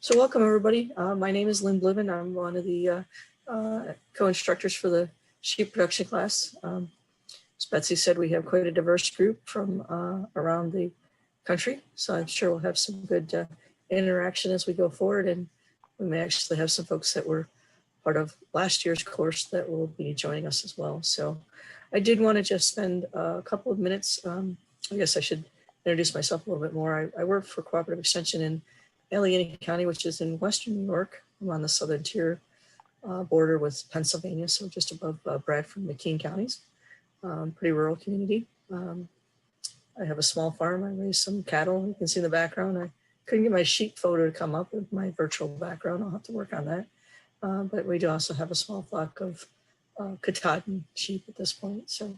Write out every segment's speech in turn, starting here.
So welcome everybody. My name is Lynn Bliven. I'm one of the co-instructors for the sheep production class. As Betsy said, we have quite a diverse group from around the country. So I'm sure we'll have some good interaction as we go forward. And we may actually have some folks that were part of last year's course that will be joining us as well. So I did want to just spend a couple of minutes. I guess I should introduce myself a little bit more. I work for Cooperative Extension in Allegheny County, which is in Western New York. I'm on the southern tier border with Pennsylvania, so just above Bradford and McKean counties. Pretty rural community. I have a small farm. I raise some cattle. You can see in the background. I couldn't get my sheep photo to come up with my virtual background. I'll have to work on that. But we do also have a small flock of Katahdin sheep at this point. So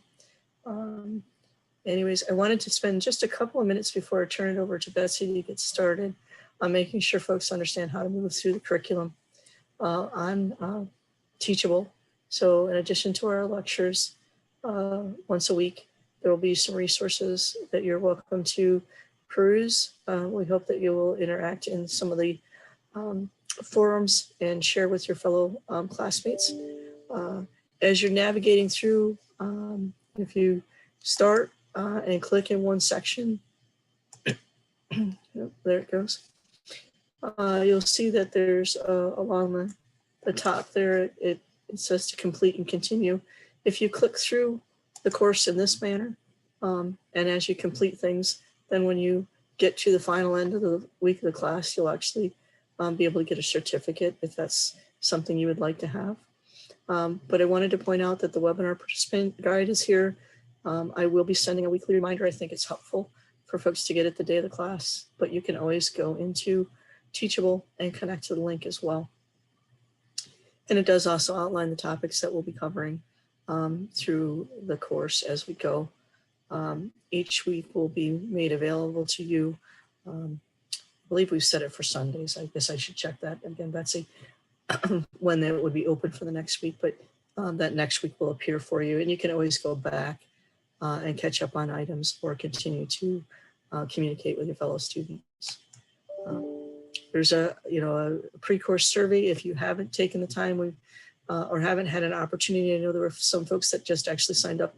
anyways, I wanted to spend just a couple of minutes before I turn it over to Betsy to get started on making sure folks understand how to move through the curriculum. I'm teachable. So in addition to our lectures once a week, there will be some resources that you're welcome to peruse. We hope that you will interact in some of the forums and share with your fellow classmates. As you're navigating through, if you start and click in one section, there it goes. You'll see that there's along the top there, it says to complete and continue. If you click through the course in this manner, and as you complete things, then when you get to the final end of the week of the class, you'll actually be able to get a certificate if that's something you would like to have. But I wanted to point out that the webinar participant guide is here. I will be sending a weekly reminder. I think it's helpful for folks to get it the day of the class, but you can always go into Teachable and connect to the link as well. And it does also outline the topics that we'll be covering through the course as we go. Each week will be made available to you. I believe we've set it for Sundays. I guess I should check that again, Betsy, when it would be open for the next week, but that next week will appear for you. And you can always go back and catch up on items or continue to communicate with your fellow students. There's a pre-course survey if you haven't taken the time or haven't had an opportunity. I know there were some folks that just actually signed up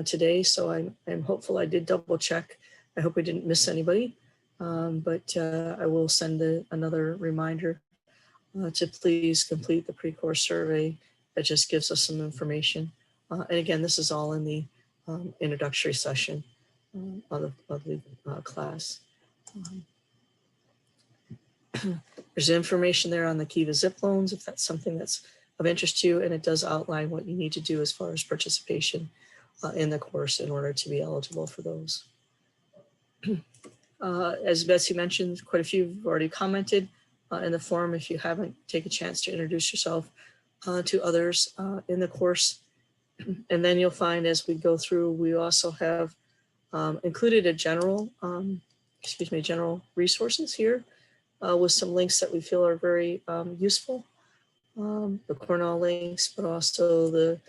today, so I'm hopeful. I did double check. I hope I didn't miss anybody, but I will send another reminder to please complete the pre-course survey. That just gives us some information. And again, this is all in the introductory session of the class. There's information there on the Kiva zip loans if that's something that's of interest to you, and it does outline what you need to do as far as participation in the course in order to be eligible for those. As Betsy mentioned, quite a few have already commented in the forum. If you haven't, take a chance to introduce yourself to others in the course. And then you'll find as we go through, we also have included a general resources here. With some links that we feel are very useful. The Cornell links, but also the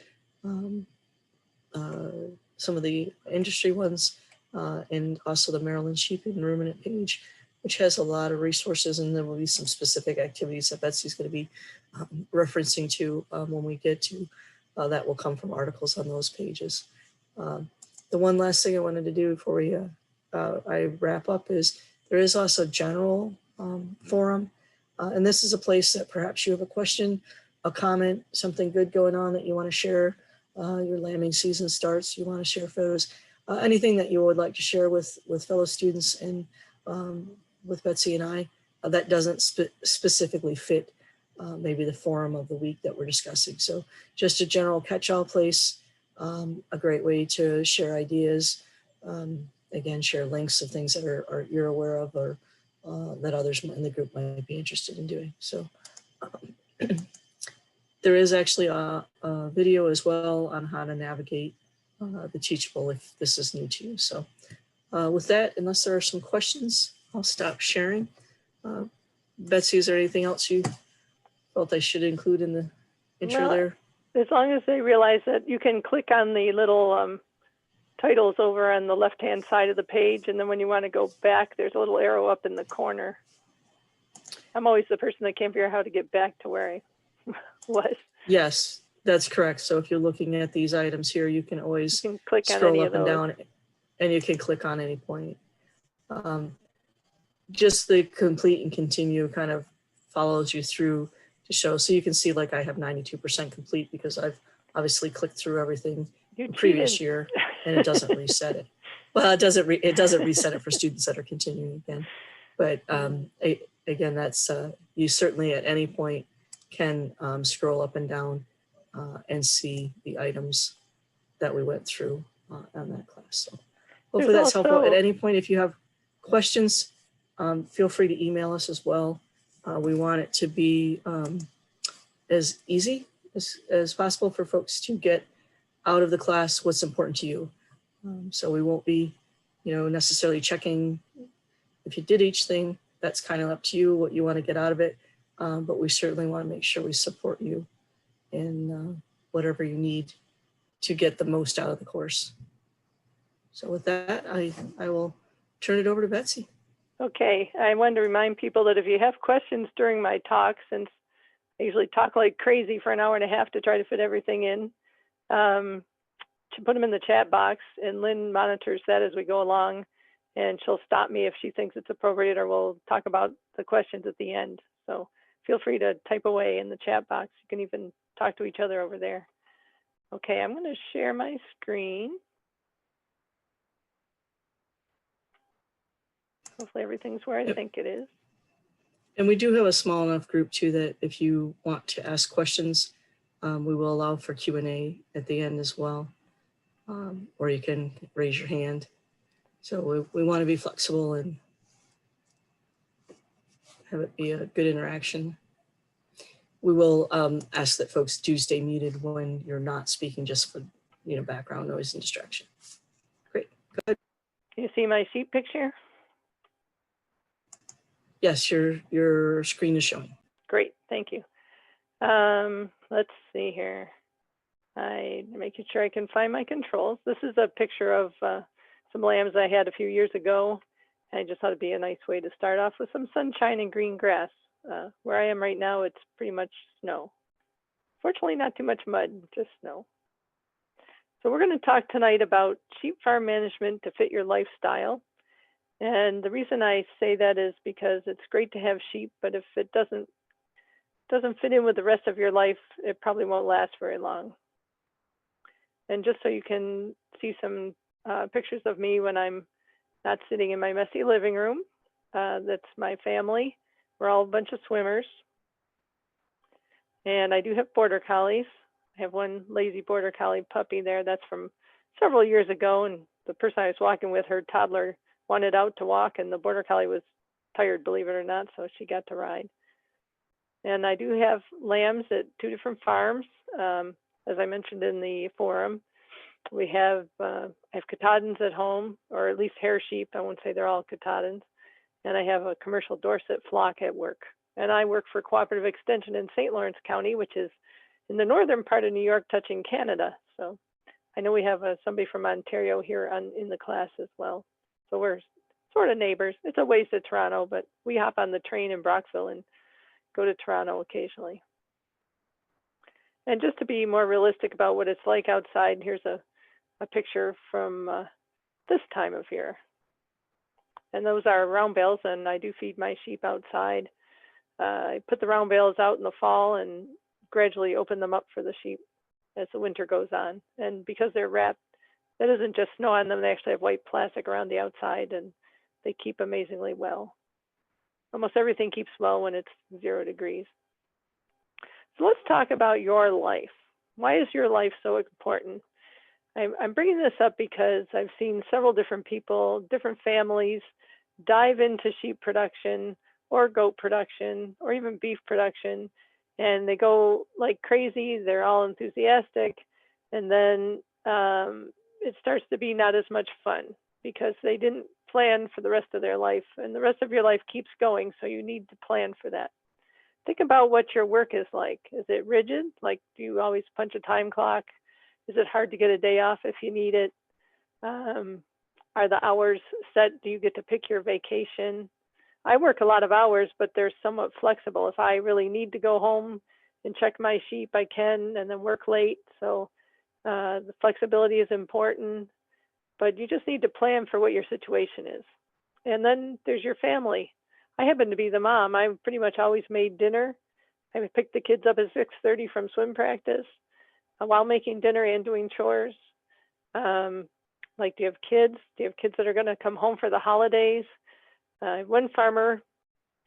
some of the industry ones, and also the Maryland Sheep and Ruminant page, which has a lot of resources, and there will be some specific activities that Betsy's going to be referencing to when we get to that will come from articles on those pages. The one last thing I wanted to do before I wrap up is there is also general forum. And this is a place that perhaps you have a question, a comment, something good going on that you want to share. Your lambing season starts, you want to share photos, anything that you would like to share with fellow students and with Betsy and I that doesn't specifically fit maybe the forum of the week that we're discussing. So just a general catch-all place, a great way to share ideas, again, share links of things that you're aware of or that others in the group might be interested in doing. So there is actually a video as well on how to navigate the Teachable if this is new to you. So with that, unless there are some questions, I'll stop sharing. Betsy, is there anything else you felt I should include in the intro there? As long as they realize that you can click on the little titles over on the left-hand side of the page, and then when you want to go back, there's a little arrow up in the corner. I'm always the person that can't figure out how to get back to where I was. Yes, that's correct. So if you're looking at these items here, you can always You can click on scroll any up of and those. down, and you can click on any point. Just the complete and continue kind of follows you through to show. So you can see like I have 92% complete because I've obviously clicked through everything You the previous cheated. year, and it doesn't reset it. Well, it doesn't reset it for students that are continuing again. But again, that's you certainly at any point can scroll up and down and see the items that we went through on that class. So hopefully that's helpful. At any point, if you have questions, feel free to email us as well. We want it to be as easy as possible for folks to get out of the class what's important to you. So we won't be, necessarily checking if you did each thing. That's kind of up to you what you want to get out of it. But we certainly want to make sure we support you in whatever you need to get the most out of the course. So with that, I will turn it over to Betsy. Okay, I wanted to remind people that if you have questions during my talk, since I usually talk like crazy for an hour and a half to try to fit everything in, to put them in the chat box, and Lynn monitors that as we go along, and she'll stop me if she thinks it's appropriate, or we'll talk about the questions at the end. So feel free to type away in the chat box. You can even talk to each other over there. Okay, I'm going to share my screen. Hopefully everything's where I think it is. And we do have a small enough group too that if you want to ask questions, we will allow for Q&A at the end as well, or you can raise your hand. So we want to be flexible and have it be a good interaction. We will ask that folks do stay muted when you're not speaking, just for background noise and distraction. Great, go ahead. Can you see my sheet picture? Yes, your screen is showing. Great, thank you. Let's see here. I'm making sure I can find my controls. This is a picture of some lambs I had a few years ago. I just thought it'd be a nice way to start off with some sunshine and green grass. Where I am right now, it's pretty much snow. Fortunately, not too much mud, just snow. So we're going to talk tonight about sheep farm management to fit your lifestyle. And the reason I say that is because it's great to have sheep, but if it doesn't fit in with the rest of your life, it probably won't last very long. And just so you can see some pictures of me when I'm not sitting in my messy living room, that's my family. We're all a bunch of swimmers. And I do have border collies. I have one lazy border collie puppy there. That's from several years ago. And the person I was walking with, her toddler wanted out to walk, and the border collie was tired, believe it or not, so she got to ride. And I do have lambs at 2 different farms. As I mentioned in the forum, we have I have Katahdins at home, or at least hair sheep. I won't say they're all Katahdins. And I have a commercial Dorset flock at work. And I work for Cooperative Extension in St. Lawrence County, which is in the northern part of New York, touching Canada. So I know we have somebody from Ontario here in the class as well. So we're sort of neighbors. It's a ways to Toronto, but we hop on the train in Brockville and go to Toronto occasionally. And just to be more realistic about what it's like outside, here's a picture from this time of year. And those are round bales, and I do feed my sheep outside. I put the round bales out in the fall and gradually open them up for the sheep as the winter goes on. And because they're wrapped, that isn't just snow on them, they actually have white plastic around the outside, and they keep amazingly well. Almost everything keeps well when it's 0 degrees. So let's talk about your life. Why is your life so important? I'm bringing this up because I've seen several different people, different families, dive into sheep production or goat production or even beef production, and they go like crazy. They're all enthusiastic, and then it starts to be not as much fun because they didn't plan for the rest of their life, and the rest of your life keeps going, so you need to plan for that. Think about what your work is like. Is it rigid? Like, do you always punch a time clock? Is it hard to get a day off if you need it? Are the hours set? Do you get to pick your vacation? I work a lot of hours, but they're somewhat flexible. If I really need to go home and check my sheep, I can, and then work late. So the flexibility is important, but you just need to plan for what your situation is. And then there's your family. I happen to be the mom. I pretty much always made dinner. I would pick the kids up at 6:30 from swim practice while making dinner and doing chores. Like, do you have kids? Do you have kids that are going to come home for the holidays? One farmer,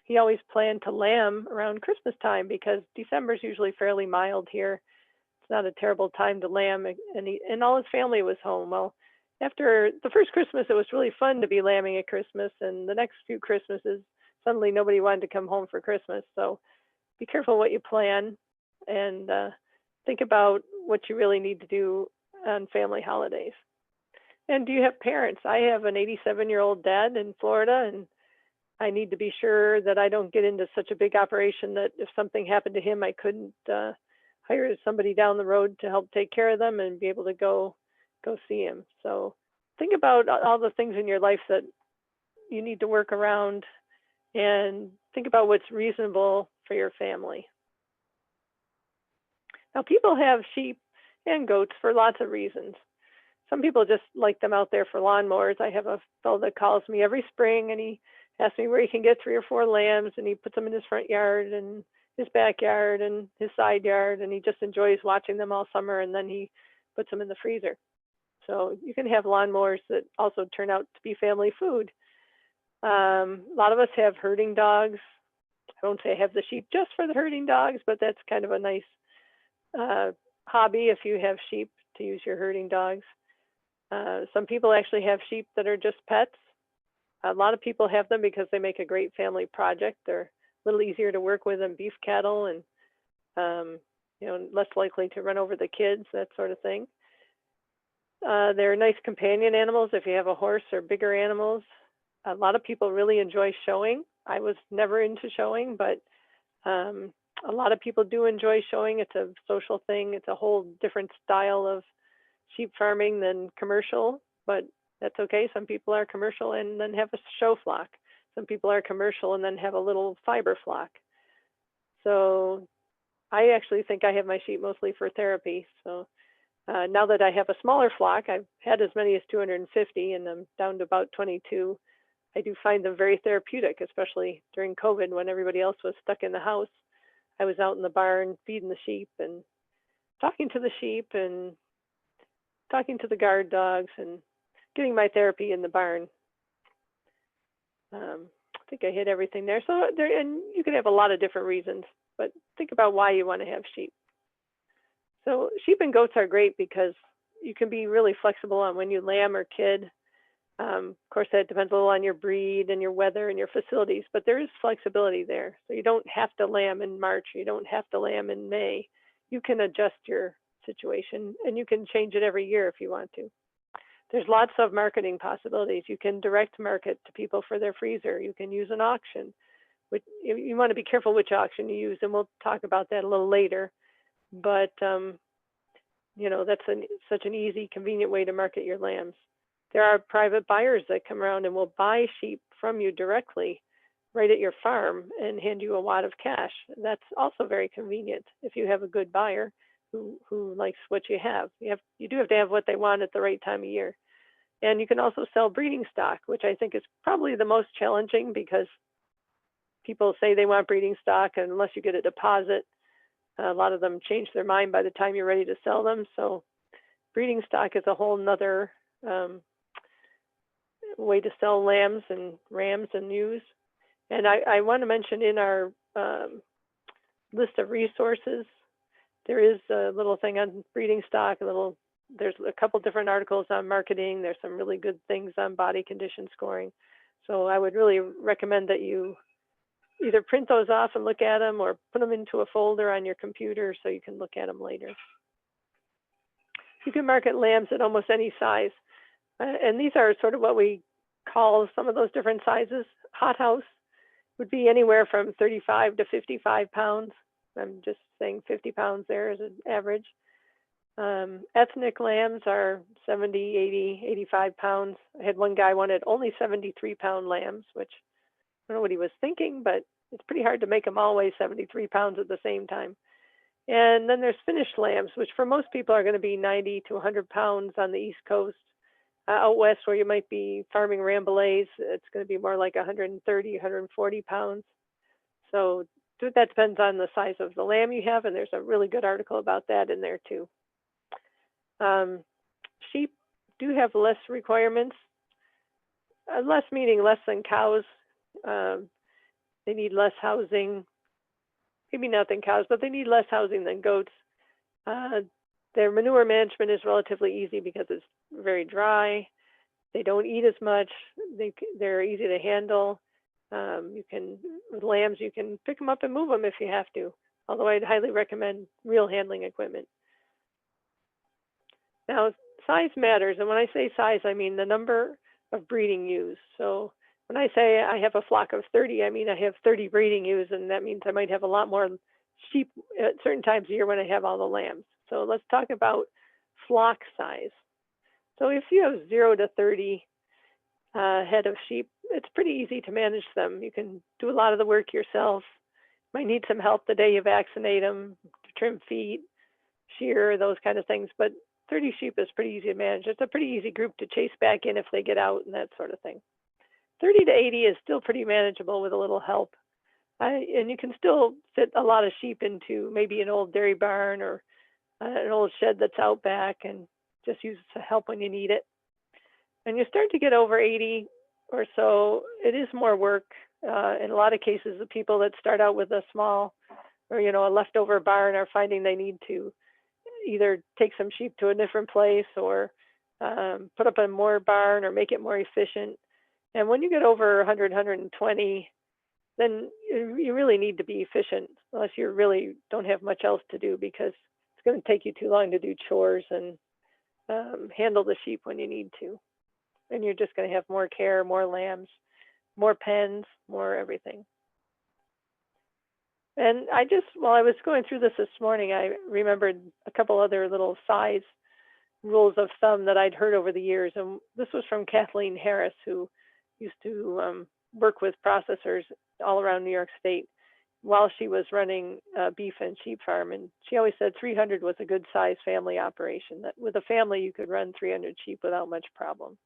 he always planned to lamb around Christmas time because December is usually fairly mild here. It's not a terrible time to lamb, and all his family was home. Well, after the first Christmas, it was really fun to be lambing at Christmas, and the next few Christmases, suddenly nobody wanted to come home for Christmas. So be careful what you plan, and think about what you really need to do on family holidays. And do you have parents? I have an 87-year-old dad in Florida, and I need to be sure that I don't get into such a big operation that if something happened to him, I couldn't hire somebody down the road to help take care of them and be able to go see him. So think about all the things in your life that you need to work around, and think about what's reasonable for your family. Now, people have sheep and goats for lots of reasons. Some people just like them out there for lawnmowers. I have a fellow that calls me every spring, and he asks me where he can get 3 or 4 lambs, and he puts them in his front yard and his backyard and his side yard, and he just enjoys watching them all summer, and then he puts them in the freezer. So you can have lawnmowers that also turn out to be family food. A lot of us have herding dogs. I don't say I have the sheep just for the herding dogs, but that's kind of a nice hobby if you have sheep to use your herding dogs. Some people actually have sheep that are just pets. A lot of people have them because they make a great family project. They're a little easier to work with than beef cattle, and less likely to run over the kids, that sort of thing. They're nice companion animals if you have a horse or bigger animals. A lot of people really enjoy showing. I was never into showing, but a lot of people do enjoy showing. It's a social thing. It's a whole different style of sheep farming than commercial, but that's okay. Some people are commercial and then have a show flock. Some people are commercial and then have a little fiber flock. So I actually think I have my sheep mostly for therapy. So now that I have a smaller flock, I've had as many as 250 and I'm down to about 22. I do find them very therapeutic, especially during COVID when everybody else was stuck in the house. I was out in the barn feeding the sheep and talking to the sheep and talking to the guard dogs and getting my therapy in the barn. I think I hit everything there. So and you can have a lot of different reasons, but think about why you want to have sheep. So sheep and goats are great because you can be really flexible on when you lamb or kid. Of course, that depends a little on your breed and your weather and your facilities, but there is flexibility there. So you don't have to lamb in March. You don't have to lamb in May. You can adjust your situation, and you can change it every year if you want to. There's lots of marketing possibilities. You can direct market to people for their freezer. You can use an auction. You want to be careful which auction you use, and we'll talk about that a little later. But that's such an easy, convenient way to market your lambs. There are private buyers that come around and will buy sheep from you directly right at your farm and hand you a wad of cash. That's also very convenient if you have a good buyer who likes what you have. You do have to have what they want at the right time of year. And you can also sell breeding stock, which I think is probably the most challenging because people say they want breeding stock, and unless you get a deposit, a lot of them change their mind by the time you're ready to sell them. So breeding stock is a whole nother way to sell lambs and rams and ewes. And I want to mention in our list of resources, there is a little thing on breeding stock, there's a couple different articles on marketing. There's some really good things on body condition scoring. So I would really recommend that you either print those off and look at them or put them into a folder on your computer so you can look at them later. You can market lambs at almost any size. And these are sort of what we call some of those different sizes. Hothouse would be anywhere from 35 to 55 pounds. I'm just saying 50 pounds there as an average. Ethnic lambs are 70, 80, 85 pounds. I had one guy wanted only 73-pound lambs, which don't know what he was thinking, but it's pretty hard to make them all weigh 73 pounds at the same time. And then there's finished lambs, which for most people are going to be 90 to 100 pounds on the East Coast. Out west, where you might be farming Rambouillets, it's going to be more like 130, 140 pounds. So that depends on the size of the lamb you have, and there's a really good article about that in there too. Sheep do have less requirements, less meaning less than cows. They need less housing, maybe not than cows, but they need less housing than goats. Their manure management is relatively easy because it's very dry. They don't eat as much. They're easy to handle. With lambs, you can pick them up and move them if you have to, although I'd highly recommend real handling equipment. Now, size matters, and when I say size, I mean the number of breeding ewes. So when I say I have a flock of 30, I mean I have 30 breeding ewes, and that means I might have a lot more sheep at certain times of year when I have all the lambs. So let's talk about flock size. So if you have 0 to 30 head of sheep, it's pretty easy to manage them. You can do a lot of the work yourself. Might need some help the day you vaccinate them, to trim feet, shear, those kind of things. But 30 sheep is pretty easy to manage. It's a pretty easy group to chase back in if they get out and that sort of thing. 30 to 80 is still pretty manageable with a little help. And you can still fit a lot of sheep into maybe an old dairy barn or an old shed that's out back, and just use it to help when you need it. And you start to get over 80 or so, it is more work. In a lot of cases, the people that start out with a small or, a leftover barn are finding they need to either take some sheep to a different place or put up a more barn or make it more efficient. And when you get over 100, 120, then you really need to be efficient, unless you really don't have much else to do, because it's going to take you too long to do chores and handle the sheep when you need to. And you're just going to have more care, more lambs, more pens, more everything. And while I was going through this morning, I remembered a couple other little size rules of thumb that I'd heard over the years. And this was from Kathleen Harris, who used to work with processors all around New York State while she was running a beef and sheep farm. And she always said 300 was a good size family operation, that with a family you could run 300 sheep without much problem.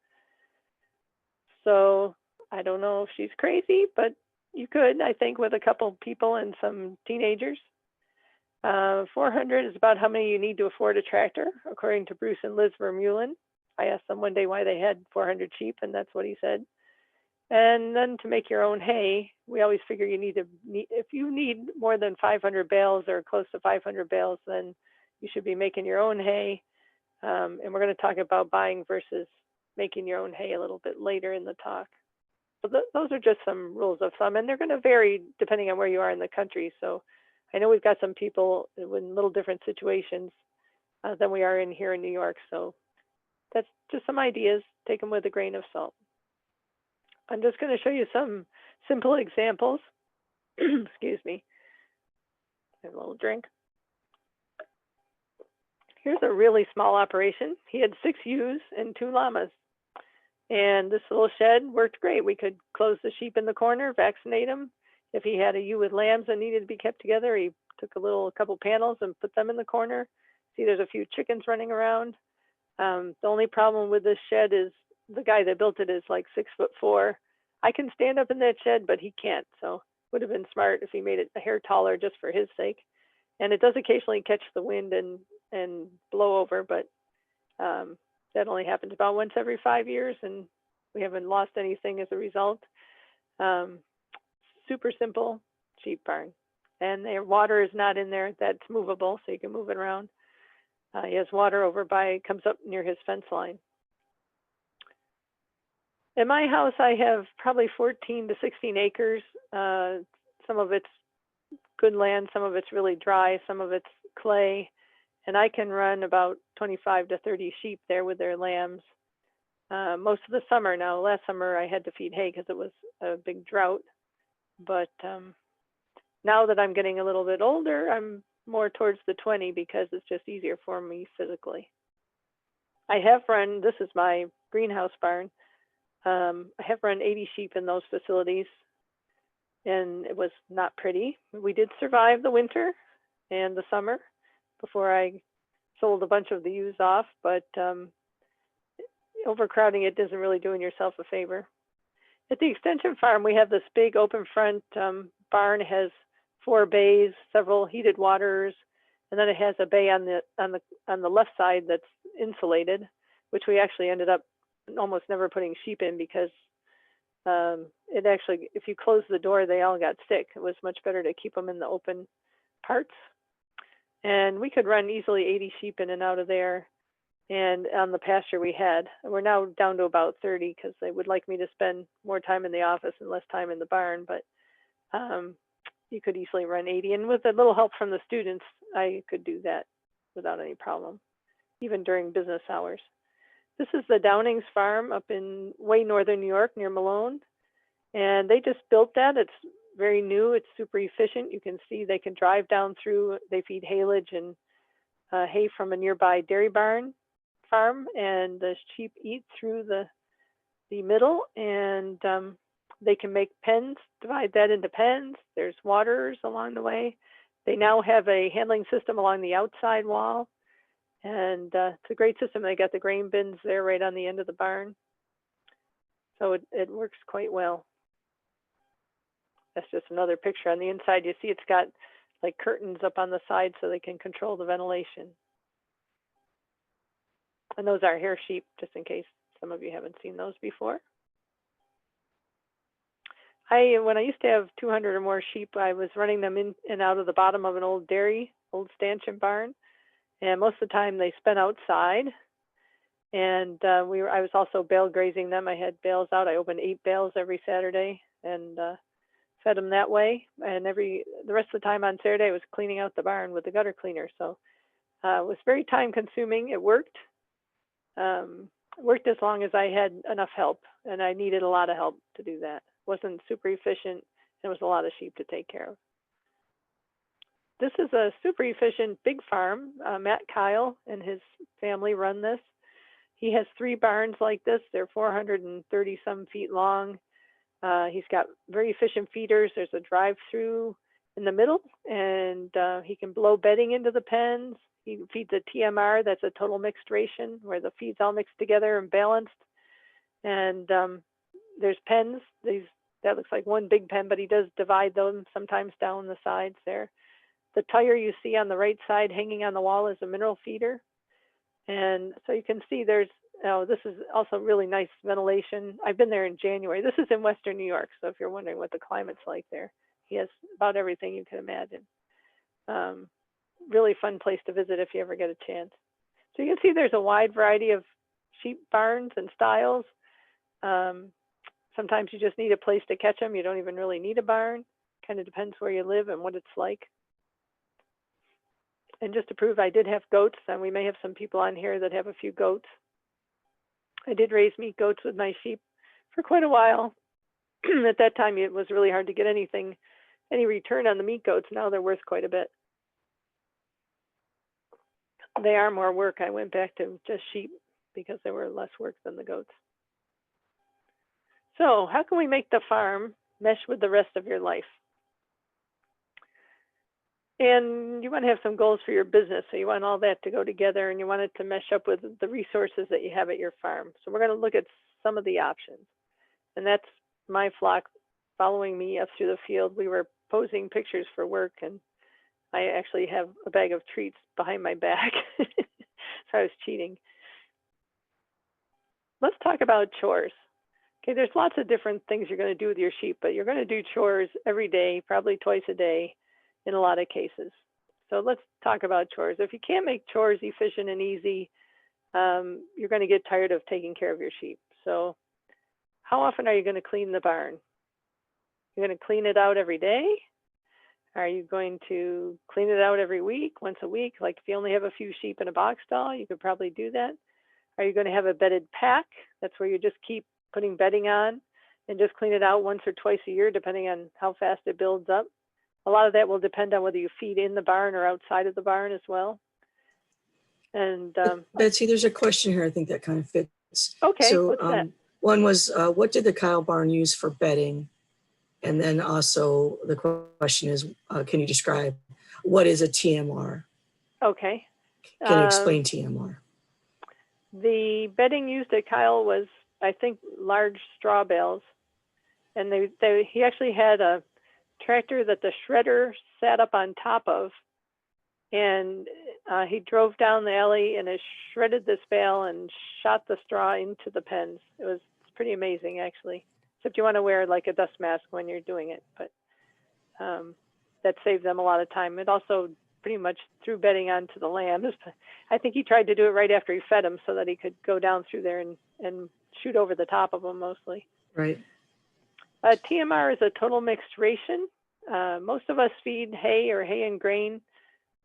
So I don't know if she's crazy, but you could, I think, with a couple people and some teenagers. 400 is about how many you need to afford a tractor, according to Bruce and Liz Vermeulen. I asked them one day why they had 400 sheep, and that's what he said. And then to make your own hay, we always figure if you need more than 500 bales or close to 500 bales, then you should be making your own hay. And we're going to talk about buying versus making your own hay a little bit later in the talk. So those are just some rules of thumb, and they're going to vary depending on where you are in the country. So I know we've got some people in little different situations than we are in here in New York. So that's just some ideas. Take them with a grain of salt. I'm just going to show you some simple examples. Excuse me. Have a little drink. Here's a really small operation. He had 6 ewes and 2 llamas. And this little shed worked great. We could close the sheep in the corner, vaccinate them. If he had a ewe with lambs that needed to be kept together, he took a couple panels and put them in the corner. See, there's a few chickens running around. The only problem with this shed is the guy that built it is like 6'4". I can stand up in that shed, but he can't. So it would have been smart if he made it a hair taller just for his sake. And it does occasionally catch the wind and blow over, but that only happens about once every 5 years, and we haven't lost anything as a result. Super simple sheep barn. And their water is not in there. That's movable, so you can move it around. He has water comes up near his fence line. In my house, I have probably 14 to 16 acres. Some of it's good land, some of it's really dry, some of it's clay. And I can run about 25 to 30 sheep there with their lambs most of the summer. Now, last summer I had to feed hay because it was a big drought. But now that I'm getting a little bit older, I'm more towards the 20 because it's just easier for me physically. I have run, this is my greenhouse barn. I have run 80 sheep in those facilities. and it was not pretty. We did survive the winter and the summer before I sold a bunch of the ewes off, but overcrowding it isn't really doing yourself a favor. At the extension farm, we have this big open front barn. It has 4 bays, several heated waters, and then it has a bay on the left side that's insulated, which we actually ended up almost never putting sheep in because it actually, if you close the door, they all got sick. It was much better to keep them in the open parts. And we could run easily 80 sheep in and out of there. And on the pasture we had, we're now down to about 30 because they would like me to spend more time in the office and less time in the barn, but you could easily run 80. And with a little help from the students, I could do that without any problem, even during business hours. This is the Downings farm up in way northern New York near Malone. And they just built that. It's very new. It's super efficient. You can see they can drive down through. They feed haylage and hay from a nearby dairy barn farm, and the sheep eat through the middle, and they can make pens, divide that into pens. There's waters along the way. They now have a handling system along the outside wall, and it's a great system. They got the grain bins there right on the end of the barn, so it works quite well. That's just another picture. On the inside, you see it's got like curtains up on the side so they can control the ventilation. And those are hair sheep, just in case some of you haven't seen those before. When I used to have 200 or more sheep, I was running them in and out of the bottom of an old dairy, old stanchion barn. And most of the time they spent outside. And I was also bale grazing them. I had bales out. I opened 8 bales every Saturday and fed them that way. And the rest of the time on Saturday, I was cleaning out the barn with the gutter cleaner. So it was very time consuming. It worked. Worked as long as I had enough help, and I needed a lot of help to do that. It wasn't super efficient. There was a lot of sheep to take care of. This is a super efficient big farm. Matt Kyle and his family run this. He has 3 barns like this. They're 430 some feet long. He's got very efficient feeders. There's a drive-through in the middle, and he can blow bedding into the pens. He feeds a TMR, that's a total mixed ration, where the feed's all mixed together and balanced. And there's pens. That looks like one big pen, but he does divide them sometimes down the sides there. The tire you see on the right side hanging on the wall is a mineral feeder. And so you can see this is also really nice ventilation. I've been there in January. This is in Western New York, so if you're wondering what the climate's like there, he has about everything you can imagine. Really fun place to visit if you ever get a chance. So you can see there's a wide variety of sheep barns and styles. Sometimes you just need a place to catch them. You don't even really need a barn. Kind of depends where you live and what it's like. And just to prove I did have goats, and we may have some people on here that have a few goats. I did raise meat goats with my sheep for quite a while. At that time, it was really hard to get any return on the meat goats. Now they're worth quite a bit. They are more work. I went back to just sheep because they were less work than the goats. So how can we make the farm mesh with the rest of your life? And you want to have some goals for your business. So you want all that to go together, and you want it to mesh up with the resources that you have at your farm. So we're going to look at some of the options. And that's my flock following me up through the field. We were posing pictures for work, and I actually have a bag of treats behind my back. So I was cheating. Let's talk about chores. Okay, there's lots of different things you're going to do with your sheep, but you're going to do chores every day, probably twice a day in a lot of cases. So let's talk about chores. If you can't make chores efficient and easy, you're going to get tired of taking care of your sheep. So how often are you going to clean the barn? You're going to clean it out every day? Are you going to clean it out every week, once a week? Like if you only have a few sheep in a box stall, you could probably do that. Are you going to have a bedded pack? That's where you just keep putting bedding on and just clean it out once or twice a year, depending on how fast it builds up. A lot of that will depend on whether you feed in the barn or outside of the barn as well. And Betsy, there's a question here I think that kind of fits. Okay, so what's that? One was, what did the Kyle barn use for bedding? And then also the question is, can you describe what is a TMR? Okay. Can you explain TMR? The bedding used at Kyle was, I think, large straw bales. And he actually had a tractor that the shredder sat up on top of. And he drove down the alley and has shredded this bale and shot the straw into the pens. It's pretty amazing, actually. Except you want to wear like a dust mask when you're doing it. But that saved them a lot of time. It also pretty much threw bedding onto the lambs. I think he tried to do it right after he fed them so that he could go down through there and shoot over the top of them mostly. Right. TMR is a total mixed ration. Most of us feed hay or hay and grain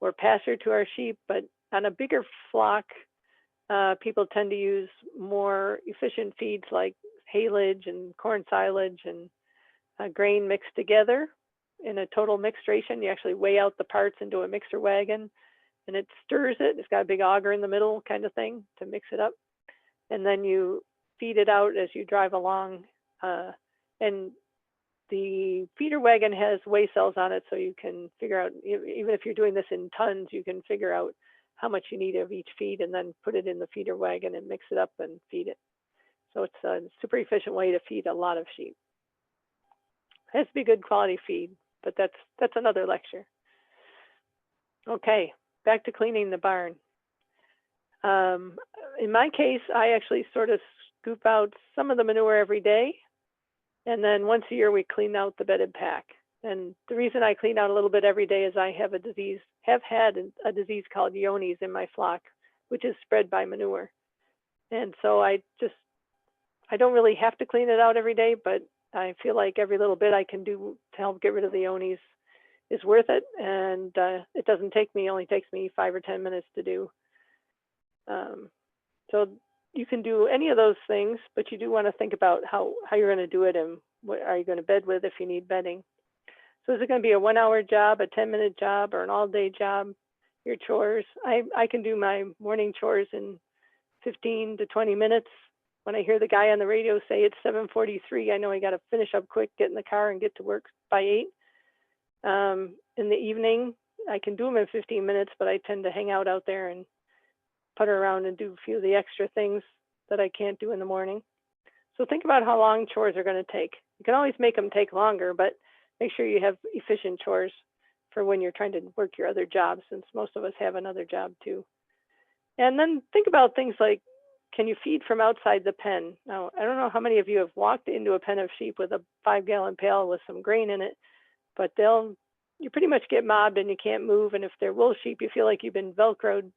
or pasture to our sheep, but on a bigger flock, people tend to use more efficient feeds like haylage and corn silage and grain mixed together in a total mixed ration. You actually weigh out the parts into a mixer wagon and it stirs it. It's got a big auger in the middle kind of thing to mix it up. And then you feed it out as you drive along. And the feeder wagon has weigh cells on it, so you can figure out, even if you're doing this in tons, you can figure out how much you need of each feed and then put it in the feeder wagon and mix it up and feed it. So it's a super efficient way to feed a lot of sheep. It has to be good quality feed, but that's another lecture. Okay, back to cleaning the barn. In my case, I actually sort of scoop out some of the manure every day. And then once a year, we clean out the bedded pack. And the reason I clean out a little bit every day is I have had a disease called Johne's in my flock, which is spread by manure. And so I don't really have to clean it out every day, but I feel like every little bit I can do to help get rid of the Johne's is worth it. And it doesn't take me, only takes me 5 or 10 minutes to do. So you can do any of those things, but you do want to think about how you're going to do it and what are you going to bed with if you need bedding. So is it going to be a 1-hour job, a 10-minute job, or an all-day job? Your chores. I can do my morning chores in 15 to 20 minutes. When I hear the guy on the radio say it's 7:43, I know I got to finish up quick, get in the car, and get to work by 8. In the evening, I can do them in 15 minutes, but I tend to hang out there and putter around and do a few of the extra things that I can't do in the morning. So think about how long chores are going to take. You can always make them take longer, but make sure you have efficient chores for when you're trying to work your other jobs, since most of us have another job too. And then think about things like, can you feed from outside the pen? Now, I don't know how many of you have walked into a pen of sheep with a 5-gallon pail with some grain in it, but you pretty much get mobbed and you can't move. And if they're wool sheep, you feel like you've been Velcroed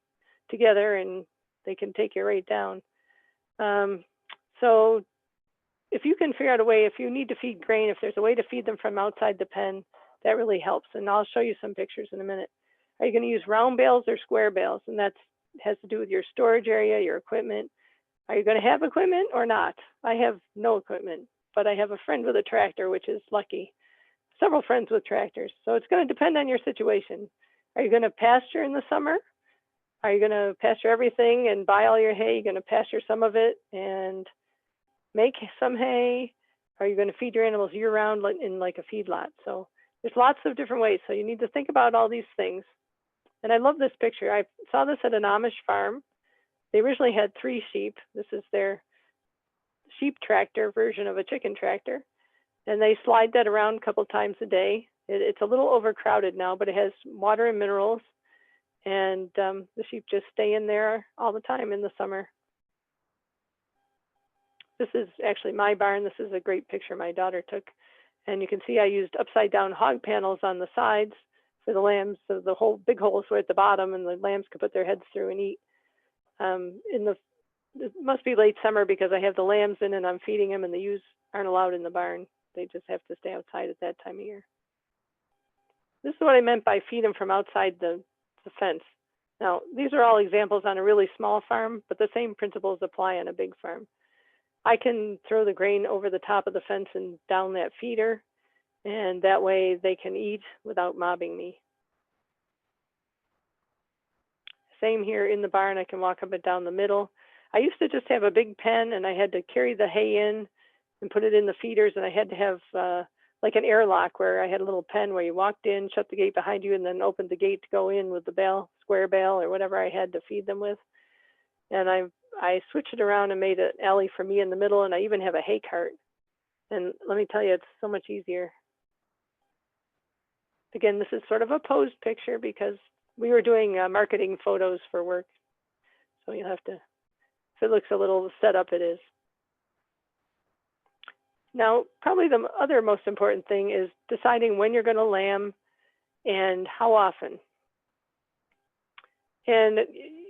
together and they can take you right down. So if you can figure out a way, if you need to feed grain, if there's a way to feed them from outside the pen, that really helps. And I'll show you some pictures in a minute. Are you going to use round bales or square bales? And that has to do with your storage area, your equipment. Are you going to have equipment or not? I have no equipment, but I have a friend with a tractor, which is lucky. Several friends with tractors. So it's going to depend on your situation. Are you going to pasture in the summer? Are you going to pasture everything and buy all your hay? You're going to pasture some of it and make some hay? Are you going to feed your animals year-round in like a feedlot? So there's lots of different ways. So you need to think about all these things. And I love this picture. I saw this at an Amish farm. They originally had 3 sheep. This is their sheep tractor version of a chicken tractor. And they slide that around a couple times a day. It's a little overcrowded now, but it has water and minerals. And the sheep just stay in there all the time in the summer. This is actually my barn. This is a great picture my daughter took. And you can see I used upside down hog panels on the sides for the lambs. So the whole big holes were at the bottom and the lambs could put their heads through and eat. It must be late summer because I have the lambs in and I'm feeding them and the ewes aren't allowed in the barn. They just have to stay outside at that time of year. This is what I meant by feed them from outside the fence. Now, these are all examples on a really small farm, but the same principles apply on a big farm. I can throw the grain over the top of the fence and down that feeder, and that way they can eat without mobbing me. Same here in the barn. I can walk up and down the middle. I used to just have a big pen and I had to carry the hay in and put it in the feeders, and I had to have like an airlock where I had a little pen where you walked in, shut the gate behind you, and then opened the gate to go in with the bale, square bale or whatever I had to feed them with. And I switched it around and made an alley for me in the middle, and I even have a hay cart. And let me tell you, it's so much easier. Again, this is sort of a posed picture because we were doing marketing photos for work. So you'll have to, if it looks a little set up, it is. Now, probably the other most important thing is deciding when you're going to lamb and how often. And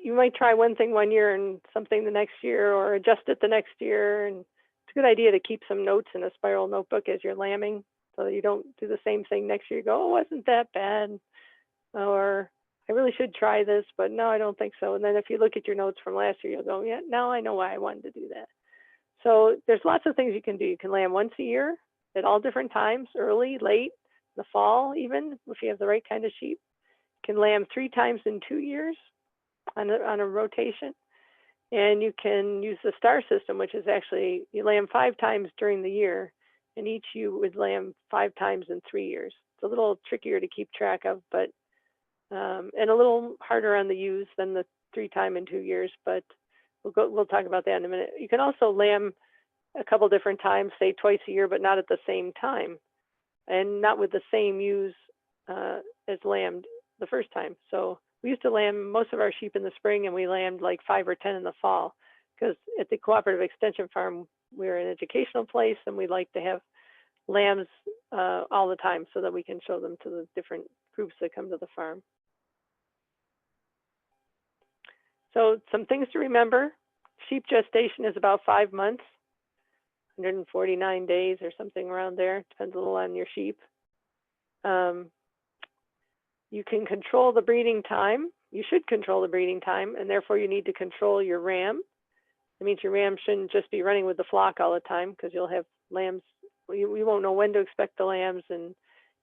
you might try one thing one year and something the next year, or adjust it the next year. And it's a good idea to keep some notes in a spiral notebook as you're lambing, so that you don't do the same thing next year. You go, oh, wasn't that bad? Or I really should try this, but no, I don't think so. And then if you look at your notes from last year, you'll go, yeah, now I know why I wanted to do that. So there's lots of things you can do. You can lamb once a year at all different times, early, late, in the fall, even if you have the right kind of sheep. You can lamb 3 times in 2 years on a rotation. And you can use the star system, which is actually you lamb 5 times during the year, and each you would lamb 5 times in 3 years. It's a little trickier to keep track of, but and a little harder on the ewes than the 3 time in 2 years. But we'll talk about that in a minute. You can also lamb a couple different times, say twice a year, but not at the same time, and not with the same ewes as lambed the first time. So we used to lamb most of our sheep in the spring, and we lambed like 5 or 10 in the fall, because at the cooperative extension farm, we're an educational place, and we like to have lambs all the time so that we can show them to the different groups that come to the farm. So some things to remember: sheep gestation is about 5 months, 149 days or something around there. Depends a little on your sheep. You can control the breeding time. You should control the breeding time, and therefore you need to control your ram. That means your ram shouldn't just be running with the flock all the time, because you'll have lambs. You won't know when to expect the lambs, and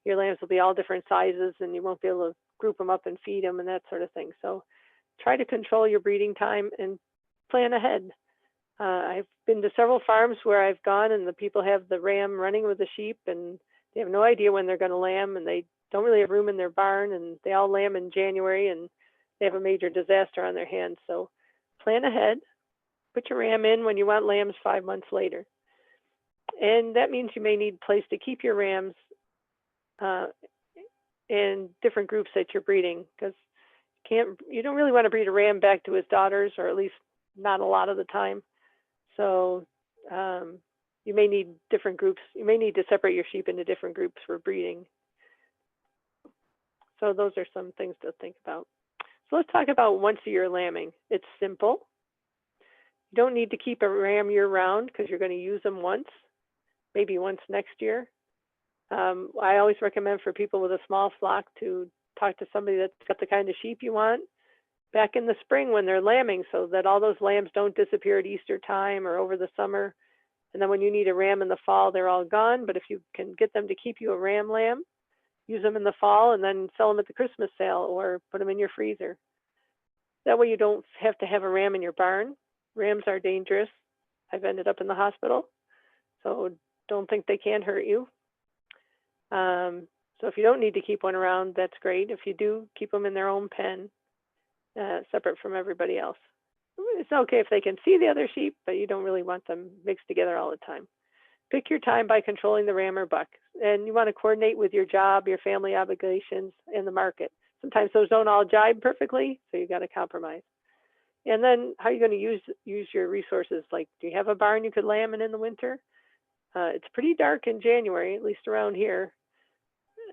your lambs will be all different sizes, and you won't be able to group them up and feed them and that sort of thing. So try to control your breeding time and plan ahead. I've been to several farms where I've gone and the people have the ram running with the sheep, and they have no idea when they're going to lamb, and they don't really have room in their barn, and they all lamb in January, and they have a major disaster on their hands. So plan ahead. Put your ram in when you want lambs 5 months later. And that means you may need a place to keep your rams in different groups that you're breeding, because you don't really want to breed a ram back to his daughters, or at least not a lot of the time. So you may need different groups. You may need to separate your sheep into different groups for breeding. So those are some things to think about. So let's talk about once a year lambing. It's simple. You don't need to keep a ram year round, because you're going to use them once, maybe once next year. I always recommend for people with a small flock to talk to somebody that's got the kind of sheep you want back in the spring when they're lambing, so that all those lambs don't disappear at Easter time or over the summer. And then when you need a ram in the fall, they're all gone. But if you can get them to keep you a ram lamb, use them in the fall and then sell them at the Christmas sale, or put them in your freezer. That way you don't have to have a ram in your barn. Rams are dangerous. I've ended up in the hospital, so don't think they can hurt you. So if you don't need to keep one around, that's great. If you do, keep them in their own pen, separate from everybody else. It's okay if they can see the other sheep, but you don't really want them mixed together all the time. Pick your time by controlling the ram or buck, and you want to coordinate with your job, your family obligations, and the market. Sometimes those don't all jibe perfectly, so you got to compromise. And then how are you going to use your resources? Like, do you have a barn you could lamb in the winter? It's pretty dark in January, at least around here.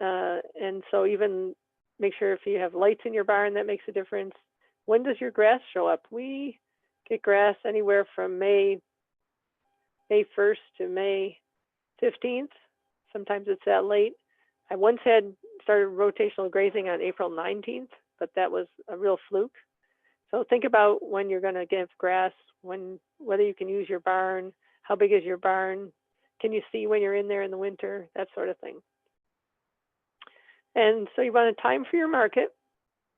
And so even make sure if you have lights in your barn, that makes a difference. When does your grass show up? We get grass anywhere from May 1st to May 15th. Sometimes it's that late. I once started rotational grazing on April 19th, but that was a real fluke. So think about when you're going to give grass, whether you can use your barn, how big is your barn, can you see when you're in there in the winter, that sort of thing. And so you want a time for your market,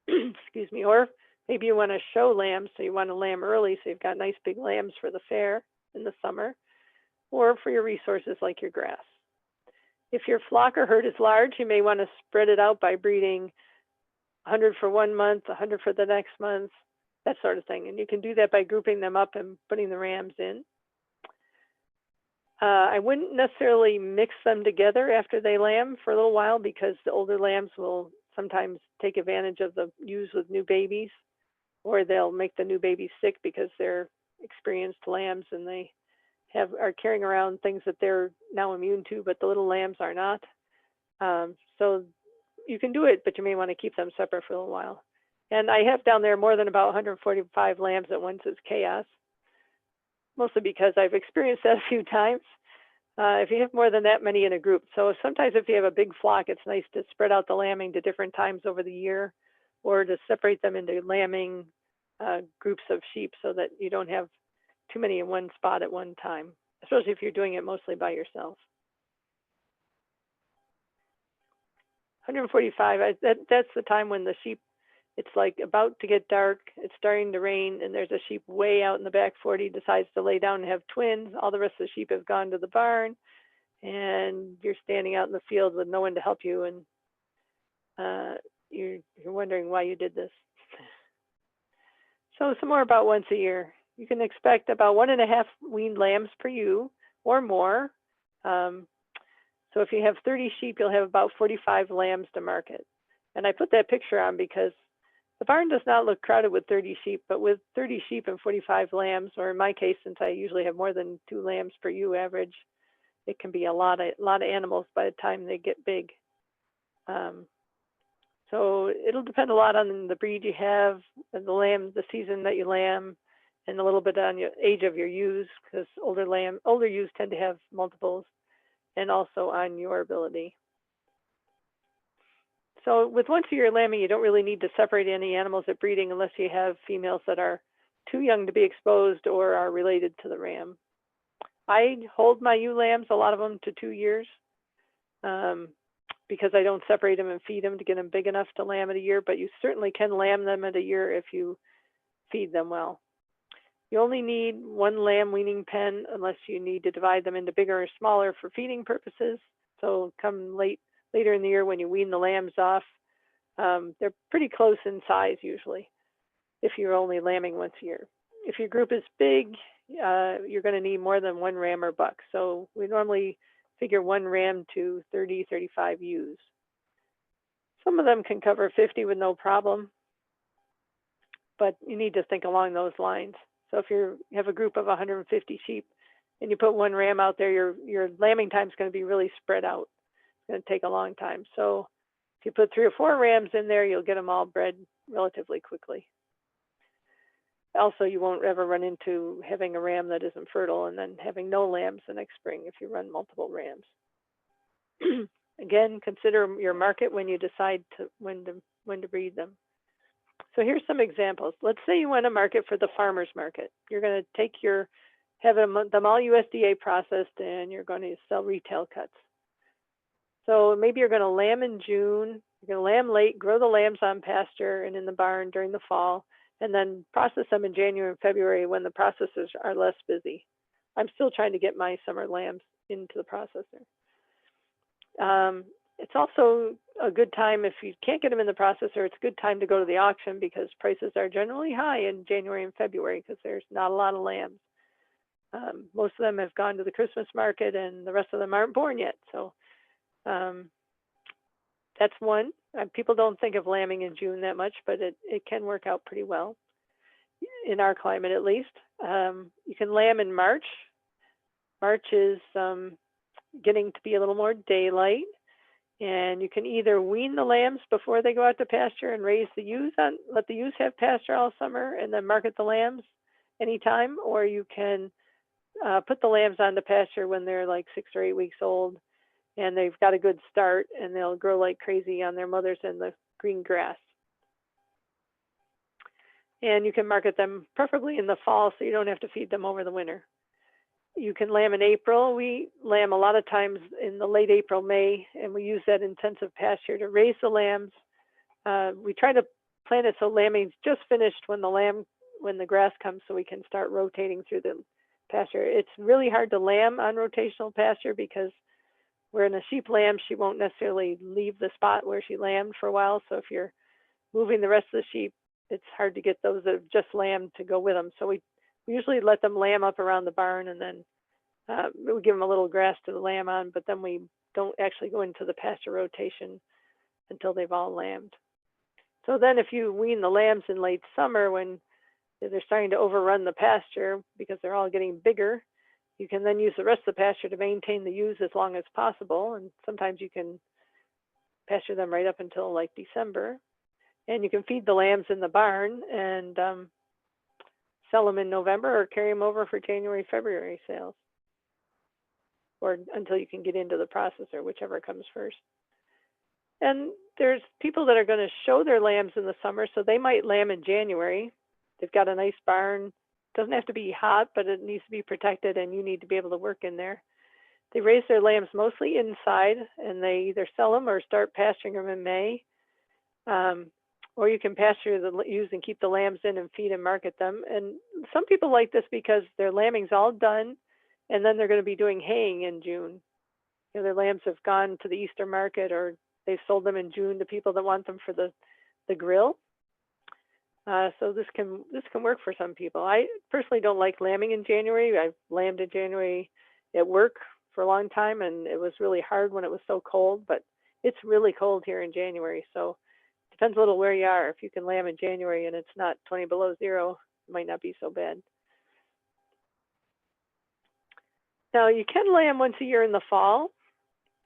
excuse me, or maybe you want to show lambs, so you want to lamb early, so you've got nice big lambs for the fair in the summer, or for your resources like your grass. If your flock or herd is large, you may want to spread it out by breeding 100 for 1 month, 100 for the next month, that sort of thing. And you can do that by grouping them up and putting the rams in. I wouldn't necessarily mix them together after they lamb for a little while, because the older lambs will sometimes take advantage of the ewes with new babies, or they'll make the new babies sick because they're experienced lambs and they are carrying around things that they're now immune to, but the little lambs are not. So you can do it, but you may want to keep them separate for a little while. And I have down there more than about 145 lambs at once as chaos, mostly because I've experienced that a few times. If you have more than that many in a group. So sometimes if you have a big flock, it's nice to spread out the lambing to different times over the year, or to separate them into lambing groups of sheep so that you don't have too many in one spot at one time, especially if you're doing it mostly by yourself. 145, that's the time when the sheep, it's like about to get dark, it's starting to rain, and there's a sheep way out in the back 40 decides to lay down and have twins. All the rest of the sheep have gone to the barn, and you're standing out in the field with no one to help you, and you're wondering why you did this. So some more about once a year. You can expect about 1.5 weaned lambs per ewe or more. So if you have 30 sheep, you'll have about 45 lambs to market. And I put that picture on because the barn does not look crowded with 30 sheep, but with 30 sheep and 45 lambs, or in my case, since I usually have more than 2 lambs per ewe average, it can be a lot of animals by the time they get big. So it'll depend a lot on the breed you have, and the season that you lamb, and a little bit on your age of your ewes, because older ewes tend to have multiples, and also on your ability. So with once a year lambing, you don't really need to separate any animals at breeding unless you have females that are too young to be exposed or are related to the ram. I hold my ewe lambs, a lot of them, to 2 years, because I don't separate them and feed them to get them big enough to lamb at a year, but you certainly can lamb them at a year if you feed them well. You only need 1 lamb weaning pen unless you need to divide them into bigger or smaller for feeding purposes. So come later in the year when you wean the lambs off, they're pretty close in size usually if you're only lambing once a year. If your group is big, you're going to need more than 1 ram or buck. So we normally figure 1 ram to 30, 35 ewes. Some of them can cover 50 with no problem, but you need to think along those lines. So if you have a group of 150 sheep and you put 1 ram out there, your lambing time is going to be really spread out. It's going to take a long time. So if you put 3 or 4 rams in there, you'll get them all bred relatively quickly. Also, you won't ever run into having a ram that isn't fertile and then having no lambs the next spring if you run multiple rams. Again, consider your market when you decide when to breed them. So here's some examples. Let's say you want to market for the farmer's market. You're going to have them all USDA processed, and you're going to sell retail cuts. So maybe you're going to lamb in June, you're going to lamb late, grow the lambs on pasture and in the barn during the fall, and then process them in January and February when the processors are less busy. I'm still trying to get my summer lambs into the processor. It's also a good time, if you can't get them in the processor, it's a good time to go to the auction because prices are generally high in January and February because there's not a lot of lambs. Most of them have gone to the Christmas market and the rest of them aren't born yet. So that's one. People don't think of lambing in June that much, but it can work out pretty well in our climate at least. You can lamb in March. March is getting to be a little more daylight, and you can either wean the lambs before they go out to pasture and raise the ewes let the ewes have pasture all summer and then market the lambs anytime, or you can put the lambs on the pasture when they're like 6 or 8 weeks old and they've got a good start and they'll grow like crazy on their mothers in the green grass. And you can market them preferably in the fall so you don't have to feed them over the winter. You can lamb in April. We lamb a lot of times in the late April, May, and we use that intensive pasture to raise the lambs. We try to plan it so lambing's just finished when the grass comes so we can start rotating through the pasture. It's really hard to lamb on rotational pasture because Where in a sheep lamb, she won't necessarily leave the spot where she lambed for a while. So if you're moving the rest of the sheep, it's hard to get those that have just lambed to go with them. So we usually let them lamb up around the barn, and then we give them a little grass to lamb on, but then we don't actually go into the pasture rotation until they've all lambed. So then if you wean the lambs in late summer when they're starting to overrun the pasture because they're all getting bigger, you can then use the rest of the pasture to maintain the ewes as long as possible. And sometimes you can pasture them right up until like December. And you can feed the lambs in the barn and sell them in November or carry them over for January, February sales, or until you can get into the processor, whichever comes first. And there's people that are going to show their lambs in the summer, so they might lamb in January. They've got a nice barn. Doesn't have to be hot, but it needs to be protected, and you need to be able to work in there. They raise their lambs mostly inside, and they either sell them or start pasturing them in May. Or you can pasture the ewes and keep the lambs in and feed and market them. And some people like this because their lambing's all done, and then they're going to be doing haying in June. You know, their lambs have gone to the Easter market, or they've sold them in June to people that want them for the grill. So this can work for some people. I personally don't like lambing in January. I've lambed in January at work for a long time, and it was really hard when it was so cold, but it's really cold here in January. So it depends a little where you are. If you can lamb in January and it's not 20 below zero, it might not be so bad. Now you can lamb once a year in the fall,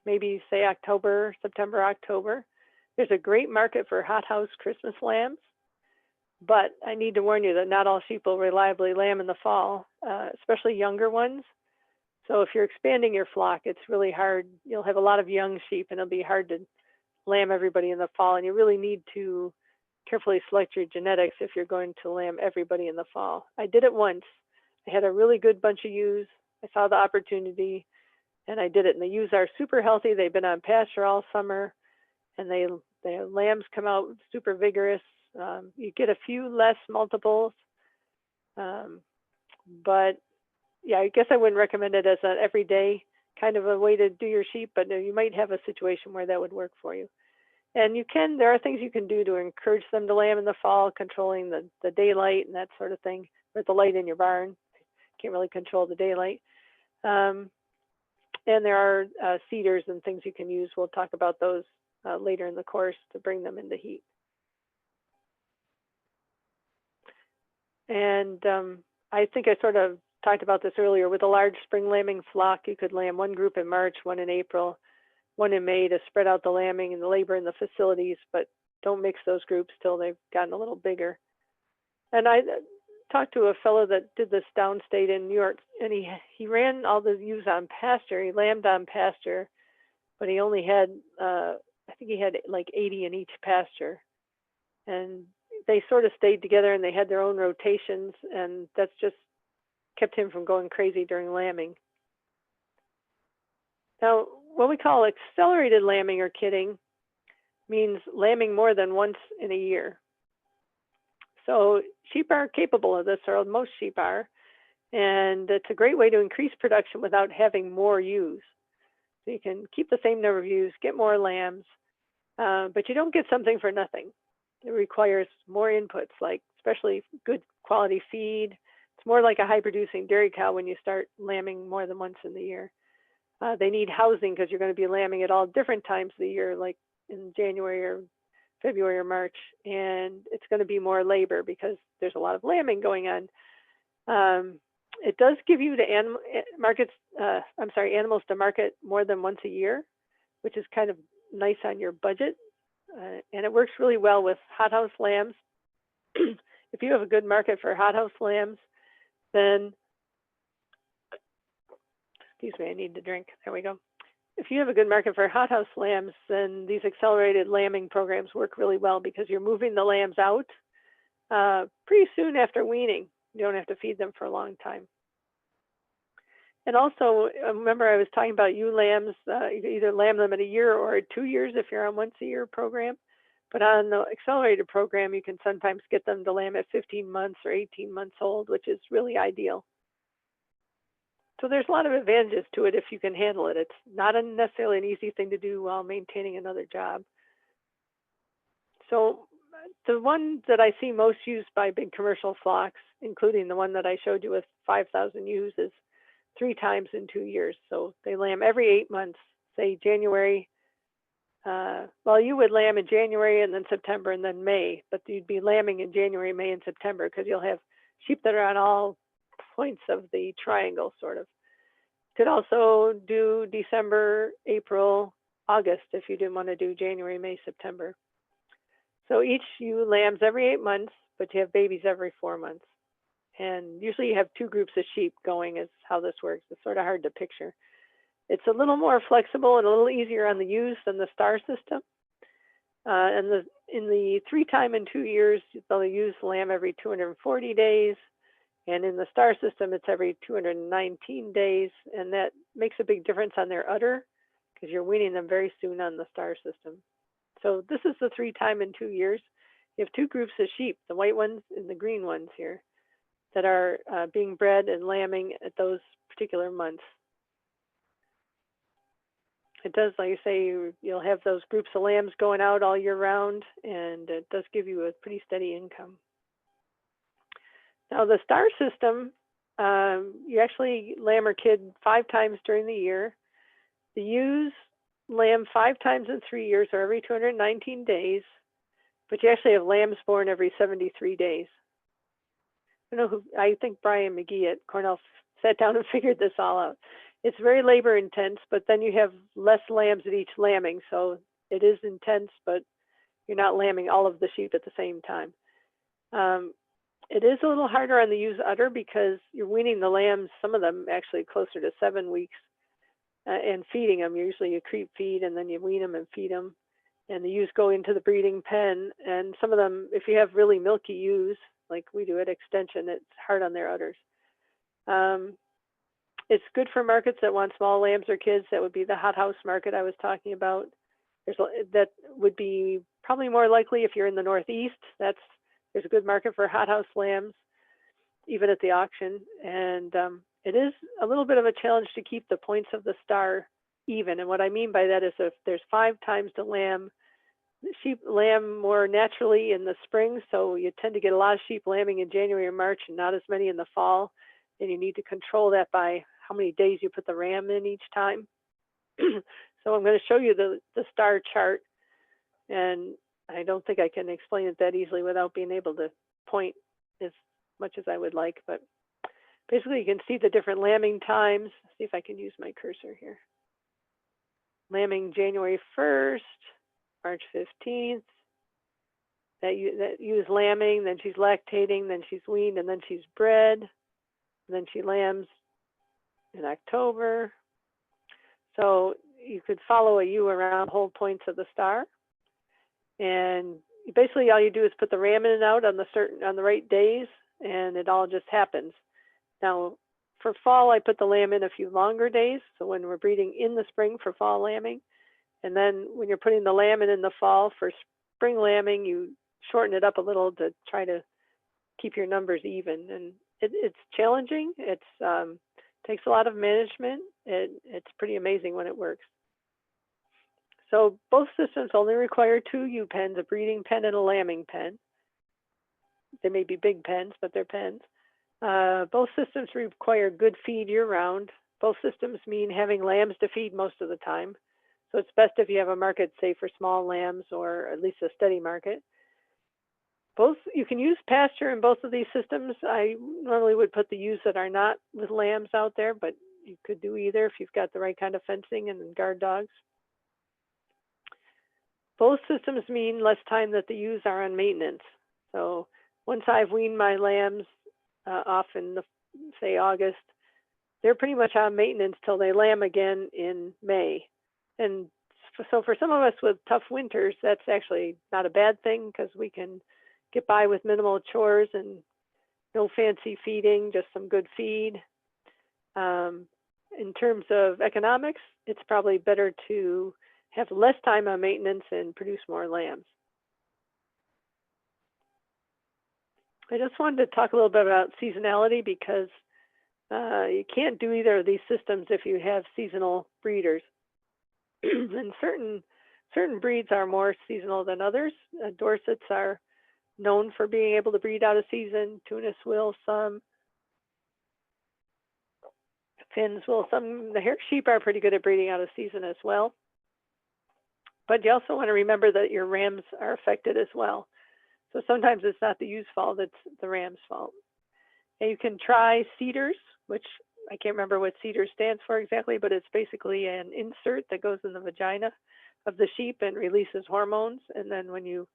maybe say October, September, October. There's a great market for hothouse Christmas lambs. But I need to warn you that not all sheep will reliably lamb in the fall, especially younger ones. So if you're expanding your flock, it's really hard. You'll have a lot of young sheep, and it'll be hard to lamb everybody in the fall. And you really need to carefully select your genetics if you're going to lamb everybody in the fall. I did it once. I had a really good bunch of ewes. I saw the opportunity, and I did it. And the ewes are super healthy. They've been on pasture all summer, and the lambs come out super vigorous. You get a few less multiples, but yeah, I guess I wouldn't recommend it as an everyday kind of a way to do your sheep, but you might have a situation where that would work for you. And there are things you can do to encourage them to lamb in the fall, controlling the daylight and that sort of thing, or the light in your barn. Can't really control the daylight. And there are cedars and things you can use. We'll talk about those later in the course to bring them into heat. And I think I sort of talked about this earlier. With a large spring lambing flock, you could lamb one group in March, one in April, one in May to spread out the lambing and the labor in the facilities, but don't mix those groups till they've gotten a little bigger. And I talked to a fellow that did this downstate in New York, and he ran all the ewes on pasture. He lambed on pasture, but he only had, I think he had like 80 in each pasture. And they sort of stayed together, and they had their own rotations, and that's just kept him from going crazy during lambing. Now, what we call accelerated lambing or kidding means lambing more than once in a year. So sheep are capable of this, or most sheep are, and it's a great way to increase production without having more ewes. So you can keep the same number of ewes, get more lambs, but you don't get something for nothing. It requires more inputs, like especially good quality feed. It's more like a high-producing dairy cow when you start lambing more than once in the year. They need housing because you're going to be lambing at all different times of the year, like in January or February or March, and it's going to be more labor because there's a lot of lambing going on. It does give you the animals to market more than once a year, which is kind of nice on your budget. And it works really well with hothouse lambs. If you have a good market for hothouse lambs, then, excuse me, I need to drink. There we go. If you have a good market for hothouse lambs, then these accelerated lambing programs work really well because you're moving the lambs out pretty soon after weaning. You don't have to feed them for a long time. And also, remember I was talking about ewe lambs, you can either lamb them at a year or 2 years if you're on once a year program. But on the accelerated program, you can sometimes get them to lamb at 15 months or 18 months old, which is really ideal. So there's a lot of advantages to it if you can handle it. It's not necessarily an easy thing to do while maintaining another job. So the one that I see most used by big commercial flocks, including the one that I showed you with 5,000 ewes, is 3 times in 2 years. So they lamb every 8 months, say January. Well, you would lamb in January and then September and then May, but you'd be lambing in January, May, and September because you'll have sheep that are on all points of the triangle, sort of. Could also do December, April, August if you didn't want to do January, May, September. So each ewe lambs every 8 months, but you have babies every 4 months. And usually you have 2 groups of sheep going is how this works. It's sort of hard to picture. It's a little more flexible and a little easier on the ewes than the star system. And in the 3 time in 2 years, they'll use lamb every 240 days. And in the star system, it's every 219 days. And that makes a big difference on their udder because you're weaning them very soon on the star system. So this is the 3 time in 2 years. You have 2 groups of sheep, the white ones and the green ones here, that are being bred and lambing at those particular months. It does, like I say, you'll have those groups of lambs going out all year round, and it does give you a pretty steady income. Now the star system, you actually lamb or kid 5 times during the year. The ewes lamb 5 times in 3 years, or every 219 days, but you actually have lambs born every 73 days. I think Brian McGee at Cornell sat down and figured this all out. It's very labor intense, but then you have less lambs at each lambing, so it is intense, but you're not lambing all of the sheep at the same time. It is a little harder on the ewe's udder because you're weaning the lambs, some of them actually closer to 7 weeks, and feeding them. Usually you creep feed and then you wean them and feed them. And the ewes go into the breeding pen, and some of them, if you have really milky ewes, like we do at Extension, it's hard on their udders. It's good for markets that want small lambs or kids. That would be the hothouse market I was talking about. That would be probably more likely if you're in the Northeast. There's a good market for hothouse lambs, even at the auction. And it is a little bit of a challenge to keep the points of the star even. And what I mean by that is if there's 5 times to lamb, sheep lamb more naturally in the spring, so you tend to get a lot of sheep lambing in January or March and not as many in the fall. And you need to control that by how many days you put the ram in each time. So I'm going to show you the star chart, and I don't think I can explain it that easily without being able to point as much as I would like, but basically you can see the different lambing times. See if I can use my cursor here. Lambing January 1st, March 15th. That ewe is lambing, then she's lactating, then she's weaned, and then she's bred. And then she lambs in October. So you could follow a ewe around whole points of the star. And basically all you do is put the ram in and out on the right days, and it all just happens. Now for fall, I put the lamb in a few longer days. So when we're breeding in the spring for fall lambing, and then when you're putting the lamb in the fall for spring lambing, you shorten it up a little to try to keep your numbers even. And it's challenging. It takes a lot of management. It's pretty amazing when it works. So both systems only require 2 ewe pens, a breeding pen and a lambing pen. They may be big pens, but they're pens. Both systems require good feed year-round. Both systems mean having lambs to feed most of the time. So it's best if you have a market, say, for small lambs, or at least a steady market. You can use pasture in both of these systems. I normally would put the ewes that are not with lambs out there, but you could do either if you've got the right kind of fencing and guard dogs. Both systems mean less time that the ewes are on maintenance. So once I've weaned my lambs off in, say, August, they're pretty much on maintenance till they lamb again in May. And so for some of us with tough winters, that's actually not a bad thing because we can get by with minimal chores and no fancy feeding, just some good feed. In terms of economics, it's probably better to have less time on maintenance and produce more lambs. I just wanted to talk a little bit about seasonality because You can't do either of these systems if you have seasonal breeders. And certain breeds are more seasonal than others. Dorsets are known for being able to breed out of season. Tunis will some. Finns will some. The hair sheep are pretty good at breeding out of season as well. But you also want to remember that your rams are affected as well. So sometimes it's not the ewe's fault, it's the ram's fault. And you can try cedars, which I can't remember what cedar stands for exactly, but it's basically an insert that goes in the vagina of the sheep and releases hormones. And then when you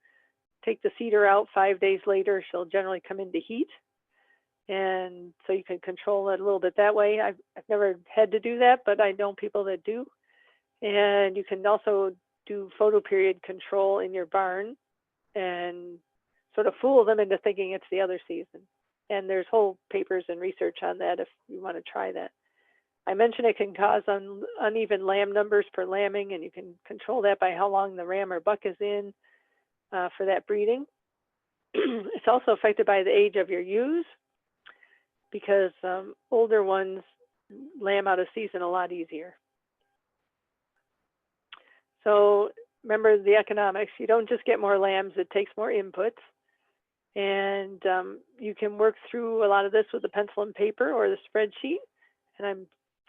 take the cedar out 5 days later, she'll generally come into heat. And so you can control it a little bit that way. I've never had to do that, but I know people that do. And you can also do photoperiod control in your barn and sort of fool them into thinking it's the other season. And there's whole papers and research on that if you want to try that. I mentioned it can cause uneven lamb numbers per lambing, and you can control that by how long the ram or buck is in for that breeding. It's also affected by the age of your ewes, because older ones lamb out of season a lot easier. So remember the economics. You don't just get more lambs, it takes more inputs. And you can work through a lot of this with a pencil and paper or the spreadsheet. And I'm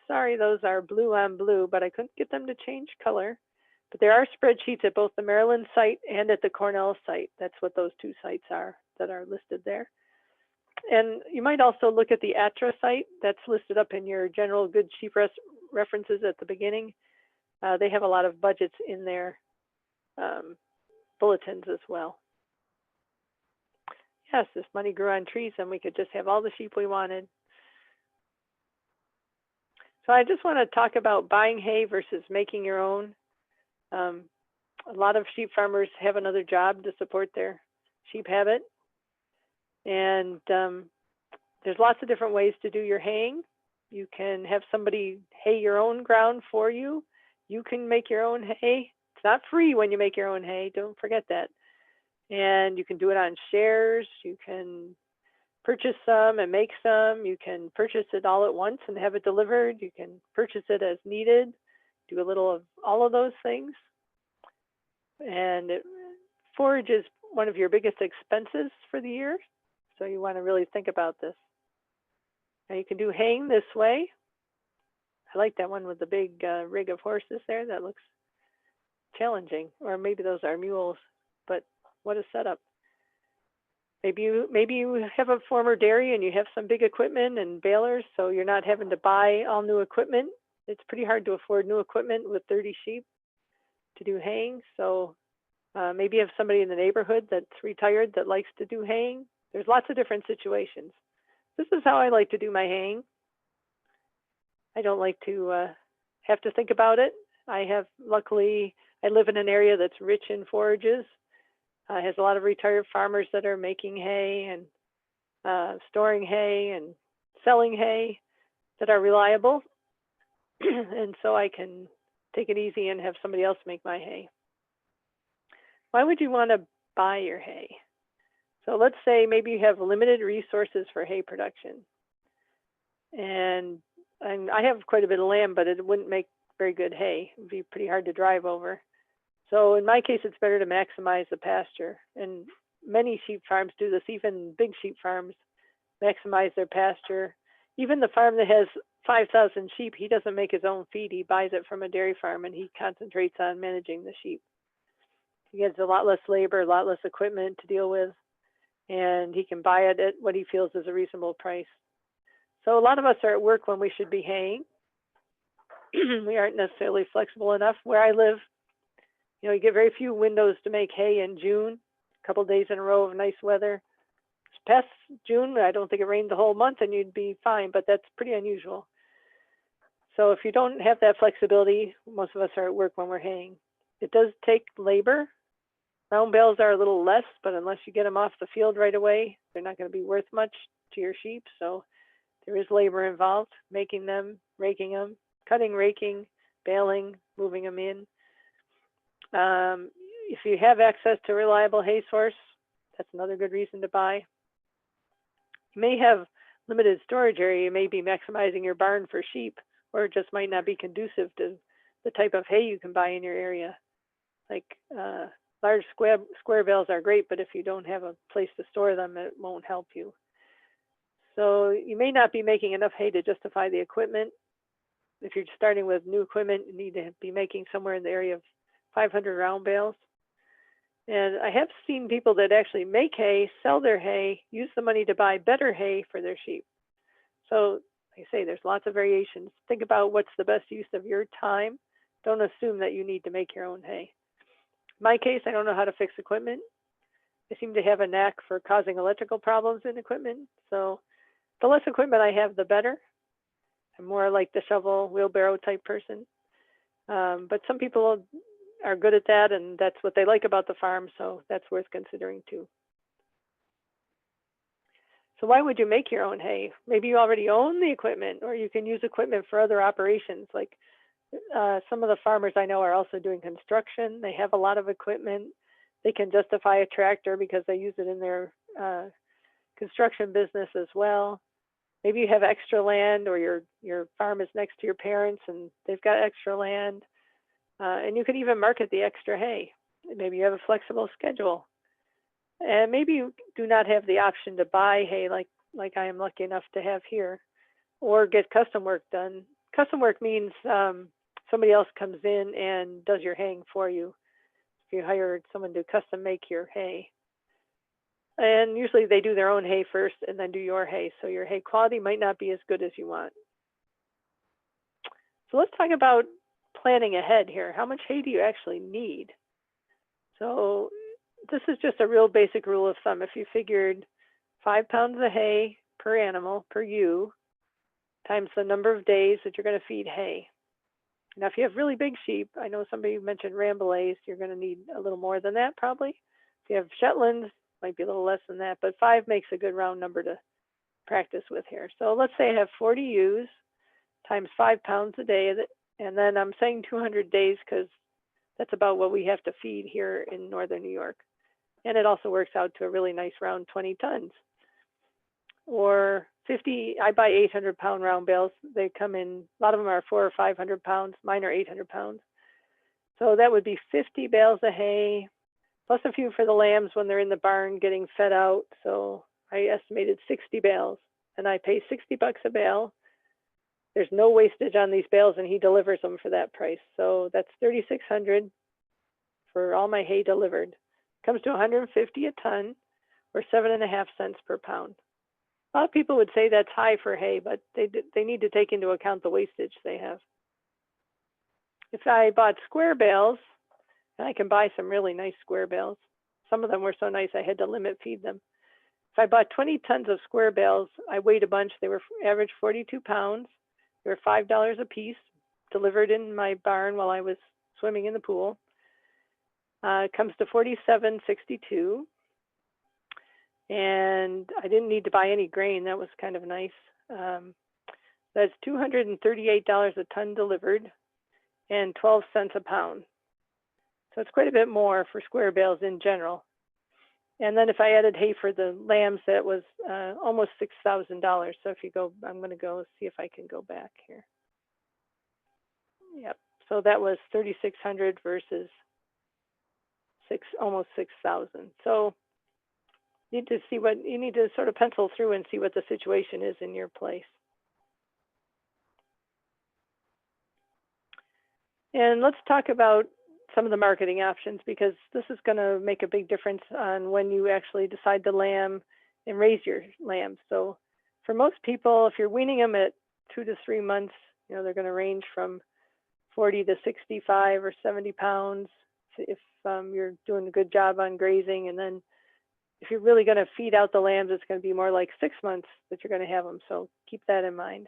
sorry, those are blue on blue, but I couldn't get them to change color. But there are spreadsheets at both the Maryland site and at the Cornell site. That's what those two sites are that are listed there. And you might also look at the ATRA site that's listed up in your general good sheep references at the beginning. They have a lot of budgets in their bulletins as well. Yes, if money grew on trees, then we could just have all the sheep we wanted. So I just want to talk about buying hay versus making your own. A lot of sheep farmers have another job to support their sheep habit. And there's lots of different ways to do your haying. You can have somebody hay your own ground for you. You can make your own hay. It's not free when you make your own hay, don't forget that. And you can do it on shares. You can purchase some and make some. You can purchase it all at once and have it delivered. You can purchase it as needed, do a little of all of those things. And forage is one of your biggest expenses for the year, so you want to really think about this. Now you can do haying this way. I like that one with the big rig of horses there. That looks challenging. Or maybe those are mules, but what a setup. Maybe you have a former dairy and you have some big equipment and balers, so you're not having to buy all new equipment. It's pretty hard to afford new equipment with 30 sheep to do haying. So maybe you have somebody in the neighborhood that's retired that likes to do haying. There's lots of different situations. This is how I like to do my haying. I don't like to have to think about it. Luckily, I live in an area that's rich in forages. Has a lot of retired farmers that are making hay and storing hay and selling hay that are reliable. And so I can take it easy and have somebody else make my hay. Why would you want to buy your hay? So let's say maybe you have limited resources for hay production. And I have quite a bit of land, but it wouldn't make very good hay. It would be pretty hard to drive over. So in my case, it's better to maximize the pasture. And many sheep farms do this, even big sheep farms maximize their pasture. Even the farm that has 5,000 sheep, he doesn't make his own feed. He buys it from a dairy farm and he concentrates on managing the sheep. He gets a lot less labor, a lot less equipment to deal with, and he can buy it at what he feels is a reasonable price. So a lot of us are at work when we should be haying. We aren't necessarily flexible enough. Where I live, you get very few windows to make hay in June, a couple of days in a row of nice weather. This past June, I don't think it rained the whole month and you'd be fine, but that's pretty unusual. So if you don't have that flexibility, most of us are at work when we're haying. It does take labor. Round bales are a little less, but unless you get them off the field right away, they're not going to be worth much to your sheep. So there is labor involved, making them, raking them, cutting, raking, baling, moving them in. If you have access to a reliable hay source, that's another good reason to buy. You may have limited storage area, you may be maximizing your barn for sheep, or it just might not be conducive to the type of hay you can buy in your area. Like large square bales are great, but if you don't have a place to store them, it won't help you. So you may not be making enough hay to justify the equipment. If you're starting with new equipment, you need to be making somewhere in the area of 500 round bales. And I have seen people that actually make hay, sell their hay, use the money to buy better hay for their sheep. So like I say, there's lots of variations. Think about what's the best use of your time. Don't assume that you need to make your own hay. In my case, I don't know how to fix equipment. I seem to have a knack for causing electrical problems in equipment. So the less equipment I have, the better. I'm more like the shovel, wheelbarrow type person. But some people are good at that, and that's what they like about the farm, so that's worth considering too. So why would you make your own hay? Maybe you already own the equipment, or you can use equipment for other operations. Like some of the farmers I know are also doing construction. They have a lot of equipment. They can justify a tractor because they use it in their construction business as well. Maybe you have extra land, or your farm is next to your parents and they've got extra land. And you can even market the extra hay. Maybe you have a flexible schedule. And maybe you do not have the option to buy hay like I am lucky enough to have here, or get custom work done. Custom work means somebody else comes in and does your haying for you. If you hire someone to custom make your hay. And usually they do their own hay first and then do your hay. So your hay quality might not be as good as you want. So let's talk about planning ahead here. How much hay do you actually need? So this is just a real basic rule of thumb. If you figured 5 pounds of hay per animal, per ewe, times the number of days that you're going to feed hay. Now, if you have really big sheep, I know somebody mentioned Rambouillets, you're going to need a little more than that probably. If you have Shetlands, might be a little less than that, but 5 makes a good round number to practice with here. So let's say I have 40 ewes times 5 pounds a day, and then I'm saying 200 days because that's about what we have to feed here in northern New York. And it also works out to a really nice round 20 tons. Or 50, I buy 800-pound round bales. They come in, a lot of them are 400 or 500 pounds. Mine are 800 pounds. So that would be 50 bales of hay, plus a few for the lambs when they're in the barn getting fed out. So I estimated 60 bales, and I pay $60 a bale. There's no wastage on these bales, and he delivers them for that price. So that's $3,600 for all my hay delivered. Comes to $150 a ton, or 7.5 cents per pound. A lot of people would say that's high for hay, but they need to take into account the wastage they have. If I bought square bales, and I can buy some really nice square bales. Some of them were so nice I had to limit feed them. If I bought 20 tons of square bales, I weighed a bunch. They were average 42 pounds. They were $5 a piece, delivered in my barn while I was swimming in the pool. It comes to $47.62. And I didn't need to buy any grain. That was kind of nice. That's $238 a ton delivered and 12 cents a pound. So it's quite a bit more for square bales in general. And then if I added hay for the lambs, that was almost $6,000. So if you go, I'm going to go see if I can go back here. Yep. So that was $3,600 versus almost $6,000. So you need to sort of pencil through and see what the situation is in your place. And let's talk about some of the marketing options, because this is going to make a big difference on when you actually decide to lamb and raise your lambs. So for most people, if you're weaning them at 2 to 3 months, they're going to range from 40 to 65 or 70 pounds if you're doing a good job on grazing. And then if you're really going to feed out the lambs, it's going to be more like 6 months that you're going to have them. So keep that in mind.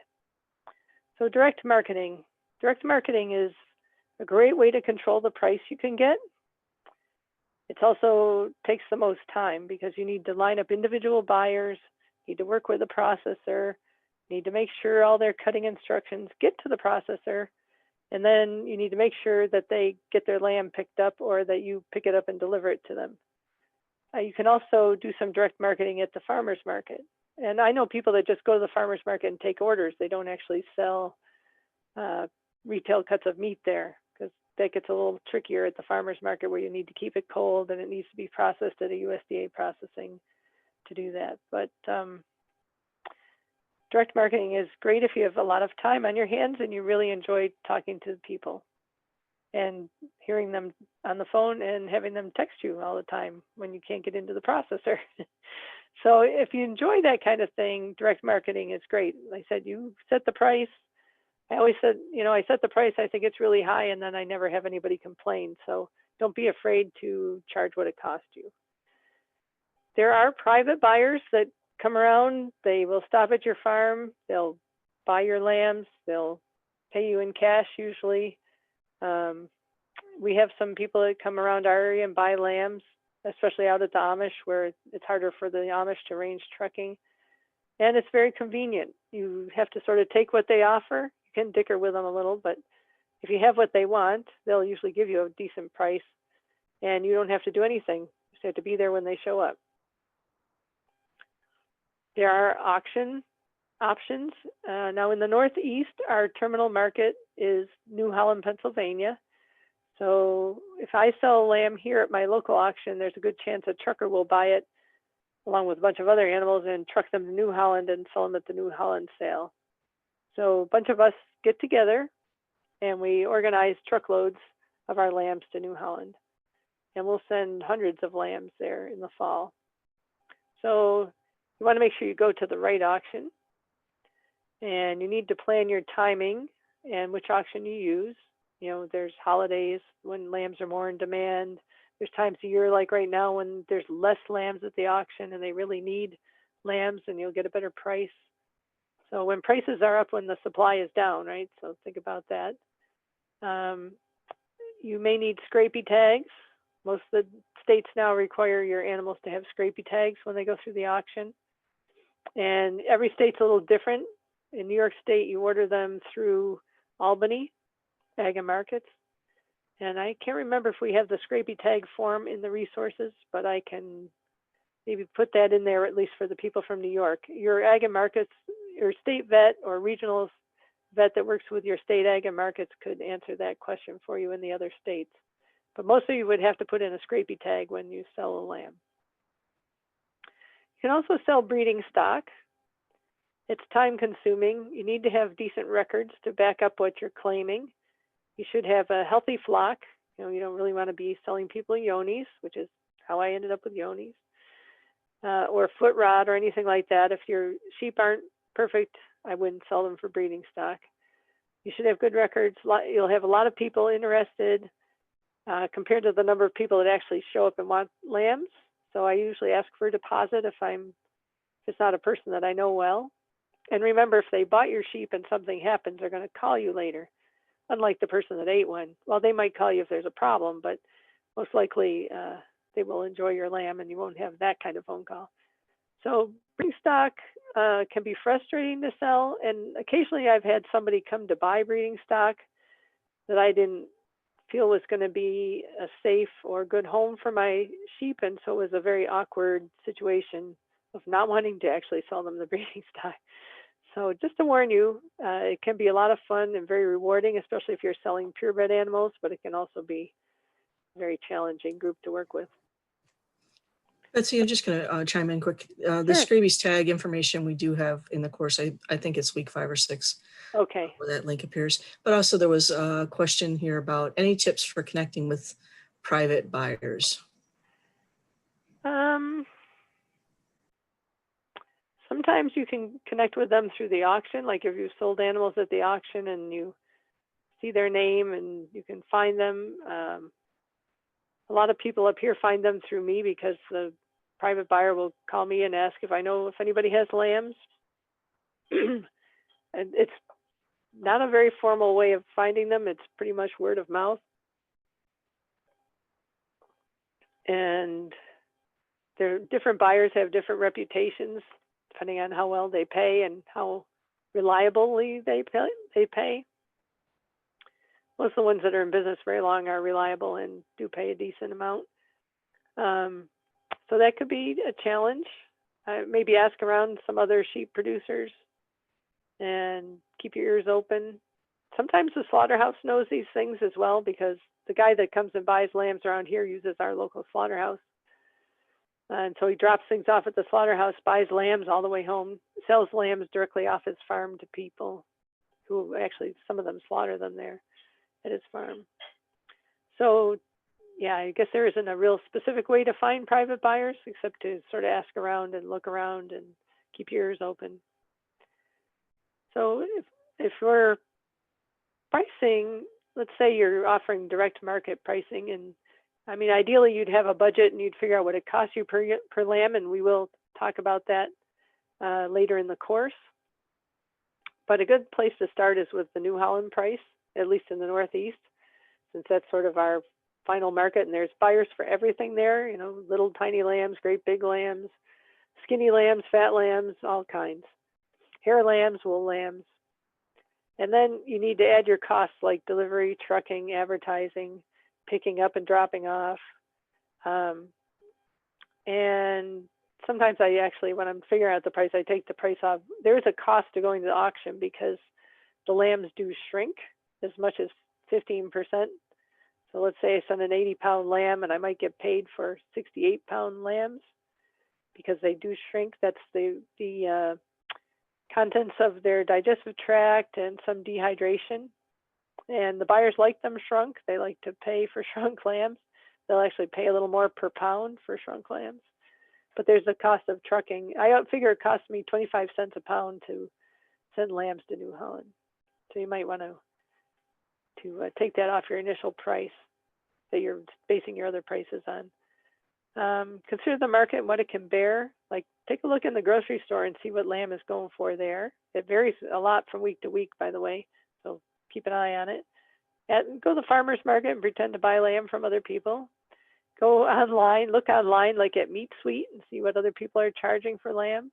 So direct marketing. Direct marketing is a great way to control the price you can get. It also takes the most time because you need to line up individual buyers, need to work with the processor, need to make sure all their cutting instructions get to the processor, and then you need to make sure that they get their lamb picked up or that you pick it up and deliver it to them. You can also do some direct marketing at the farmer's market. And I know people that just go to the farmer's market and take orders. They don't actually sell retail cuts of meat there, because that gets a little trickier at the farmer's market, where you need to keep it cold and it needs to be processed at a USDA processing to do that. But direct marketing is great if you have a lot of time on your hands and you really enjoy talking to people and hearing them on the phone and having them text you all the time when you can't get into the processor. So if you enjoy that kind of thing, direct marketing is great. Like I said, you set the price. I always said, I set the price, I think it's really high, and then I never have anybody complain. So don't be afraid to charge what it costs you. There are private buyers that come around. They will stop at your farm. They'll buy your lambs. They'll pay you in cash usually. We have some people that come around our area and buy lambs, especially out at the Amish, where it's harder for the Amish to arrange trucking. And it's very convenient. You have to sort of take what they offer. You can dicker with them a little, but if you have what they want, they'll usually give you a decent price, and you don't have to do anything. You just have to be there when they show up. There are auction options. Now in the Northeast, our terminal market is New Holland, Pennsylvania. So if I sell lamb here at my local auction, there's a good chance a trucker will buy it along with a bunch of other animals and truck them to New Holland and sell them at the New Holland sale. So a bunch of us get together and we organize truckloads of our lambs to New Holland. And we'll send hundreds of lambs there in the fall. So you want to make sure you go to the right auction. And you need to plan your timing and which auction you use. There's holidays when lambs are more in demand. There's times of year like right now when there's less lambs at the auction and they really need lambs, and you'll get a better price. So when prices are up, when the supply is down, right? So think about that. You may need scrapie tags. Most of the states now require your animals to have scrapie tags when they go through the auction. And every state's a little different. In New York State, you order them through Albany Ag and Markets. And I can't remember if we have the scrapie tag form in the resources, but I can maybe put that in there, at least for the people from New York. Your Ag and Markets, your state vet or regional vet that works with your state Ag and Markets could answer that question for you in the other states. But most of you would have to put in a scrapie tag when you sell a lamb. You can also sell breeding stock. It's time consuming. You need to have decent records to back up what you're claiming. You should have a healthy flock. You don't really want to be selling people yonis, which is how I ended up with yonis, or foot rot or anything like that. If your sheep aren't perfect, I wouldn't sell them for breeding stock. You should have good records. You'll have a lot of people interested compared to the number of people that actually show up and want lambs. So I usually ask for a deposit if it's not a person that I know well. And remember, if they bought your sheep and something happens, they're going to call you later. Unlike the person that ate one. Well, they might call you if there's a problem, but most likely they will enjoy your lamb and you won't have that kind of phone call. So breeding stock can be frustrating to sell. And occasionally I've had somebody come to buy breeding stock that I didn't feel was going to be a safe or good home for my sheep. And so it was a very awkward situation of not wanting to actually sell them the breeding stock. So just to warn you, it can be a lot of fun and very rewarding, especially if you're selling purebred animals, but it can also be a very challenging group to work with. Betsy, I'm just going to chime in quick. The Sure. Scrabies tag information we do have in the course. I think it's week 5 or 6. Okay. Where that link appears. But also there was a question here about any tips for connecting with private buyers. Sometimes you can connect with them through the auction, like if you've sold animals at the auction and you see their name and you can find them. A lot of people up here find them through me because the private buyer will call me and ask if I know if anybody has lambs. And it's not a very formal way of finding them. It's pretty much word of mouth. And different buyers have different reputations depending on how well they pay and how reliably they pay. Most of the ones that are in business very long are reliable and do pay a decent amount. So that could be a challenge. maybe ask around some other sheep producers and keep your ears open. Sometimes the slaughterhouse knows these things as well, because the guy that comes and buys lambs around here uses our local slaughterhouse. And so he drops things off at the slaughterhouse, buys lambs all the way home, sells lambs directly off his farm to people who actually, some of them slaughter them there at his farm. So yeah, I guess there isn't a real specific way to find private buyers except to sort of ask around and look around and keep your ears open. So if we're pricing, let's say you're offering direct market pricing, and I mean, ideally you'd have a budget and you'd figure out what it costs you per lamb, and we will talk about that later in the course. But a good place to start is with the New Holland price, at least in the Northeast, since that's sort of our final market, and there's buyers for everything there, you know, little tiny lambs, great big lambs, skinny lambs, fat lambs, all kinds, hair lambs, wool lambs. And then you need to add your costs like delivery, trucking, advertising, picking up and dropping off. And sometimes I actually, when I'm figuring out the price, I take the price off. There is a cost to going to the auction because the lambs do shrink as much as 15%. So let's say I send an 80-pound lamb and I might get paid for 68-pound lambs because they do shrink. That's the contents of their digestive tract and some dehydration. And the buyers like them shrunk. They like to pay for shrunk lambs. They'll actually pay a little more per pound for shrunk lambs. But there's the cost of trucking. I figure it costs me 25 cents a pound to send lambs to New Holland. So you might want to take that off your initial price that you're basing your other prices on. Consider the market and what it can bear. Like, take a look in the grocery store and see what lamb is going for there. It varies a lot from week to week, by the way, so keep an eye on it. Go to the farmer's market and pretend to buy lamb from other people. Go online, look online, like at Meat Suite, and see what other people are charging for lamb.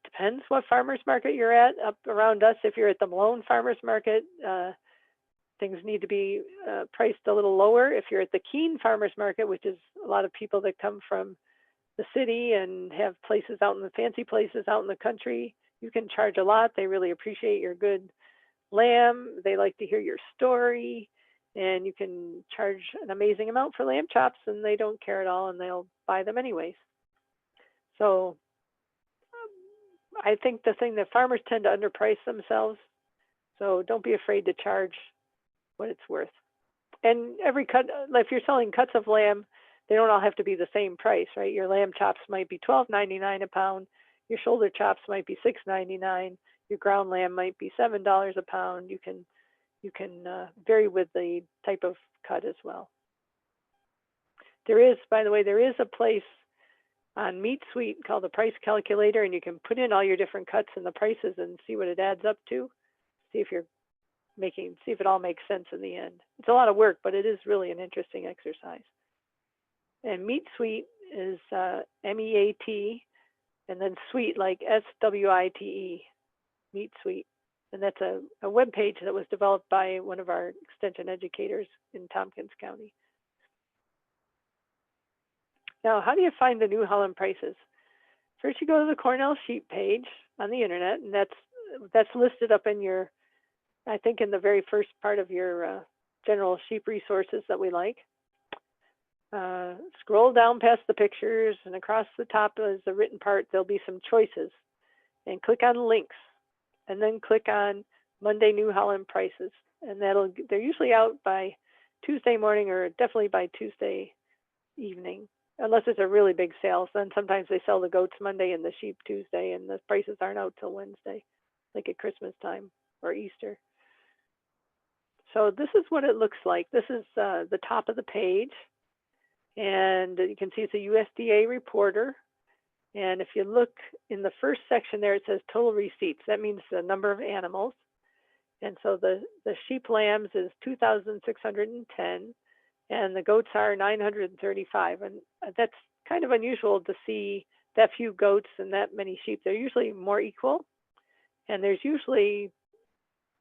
Depends what farmer's market you're at. Up around us, if you're at the Malone farmer's market, things need to be priced a little lower. If you're at the Keene farmer's market, which is a lot of people that come from the city and have places out in the fancy places out in the country, you can charge a lot. They really appreciate your good lamb. They like to hear your story, and you can charge an amazing amount for lamb chops, and they don't care at all, and they'll buy them anyways. So I think the thing that farmers tend to underprice themselves, so don't be afraid to charge what it's worth. And every cut, if you're selling cuts of lamb, they don't all have to be the same price, right? Your lamb chops might be $12.99 a pound. Your shoulder chops might be $6.99. Your ground lamb might be $7 a pound. You can vary with the type of cut as well. There is, by the way, there is a place on Meat Suite called the price calculator, and you can put in all your different cuts and the prices and see what it adds up to. See if it all makes sense in the end. It's a lot of work, but it is really an interesting exercise. And Meat Suite is MEAT, and then Suite like SWITE, Meat Suite. And that's a web page that was developed by one of our extension educators in Tompkins County. Now, how do you find the New Holland prices? First, you go to the Cornell sheep page on the internet, and that's listed up in your, I think, in the very first part of your general sheep resources that we like. Scroll down past the pictures, and across the top is the written part. There'll be some choices, and click on links, and then click on Monday New Holland prices, and they're usually out by Tuesday morning, or definitely by Tuesday evening, unless it's a really big sale. Then sometimes they sell the goats Monday and the sheep Tuesday, and the prices aren't out till Wednesday, like at Christmas time or Easter. So this is what it looks like. This is the top of the page. And you can see it's a USDA reporter. And if you look in the first section there, it says total receipts. That means the number of animals. And so the sheep lambs is 2,610, and the goats are 935. And that's kind of unusual to see that few goats and that many sheep. They're usually more equal. And there's usually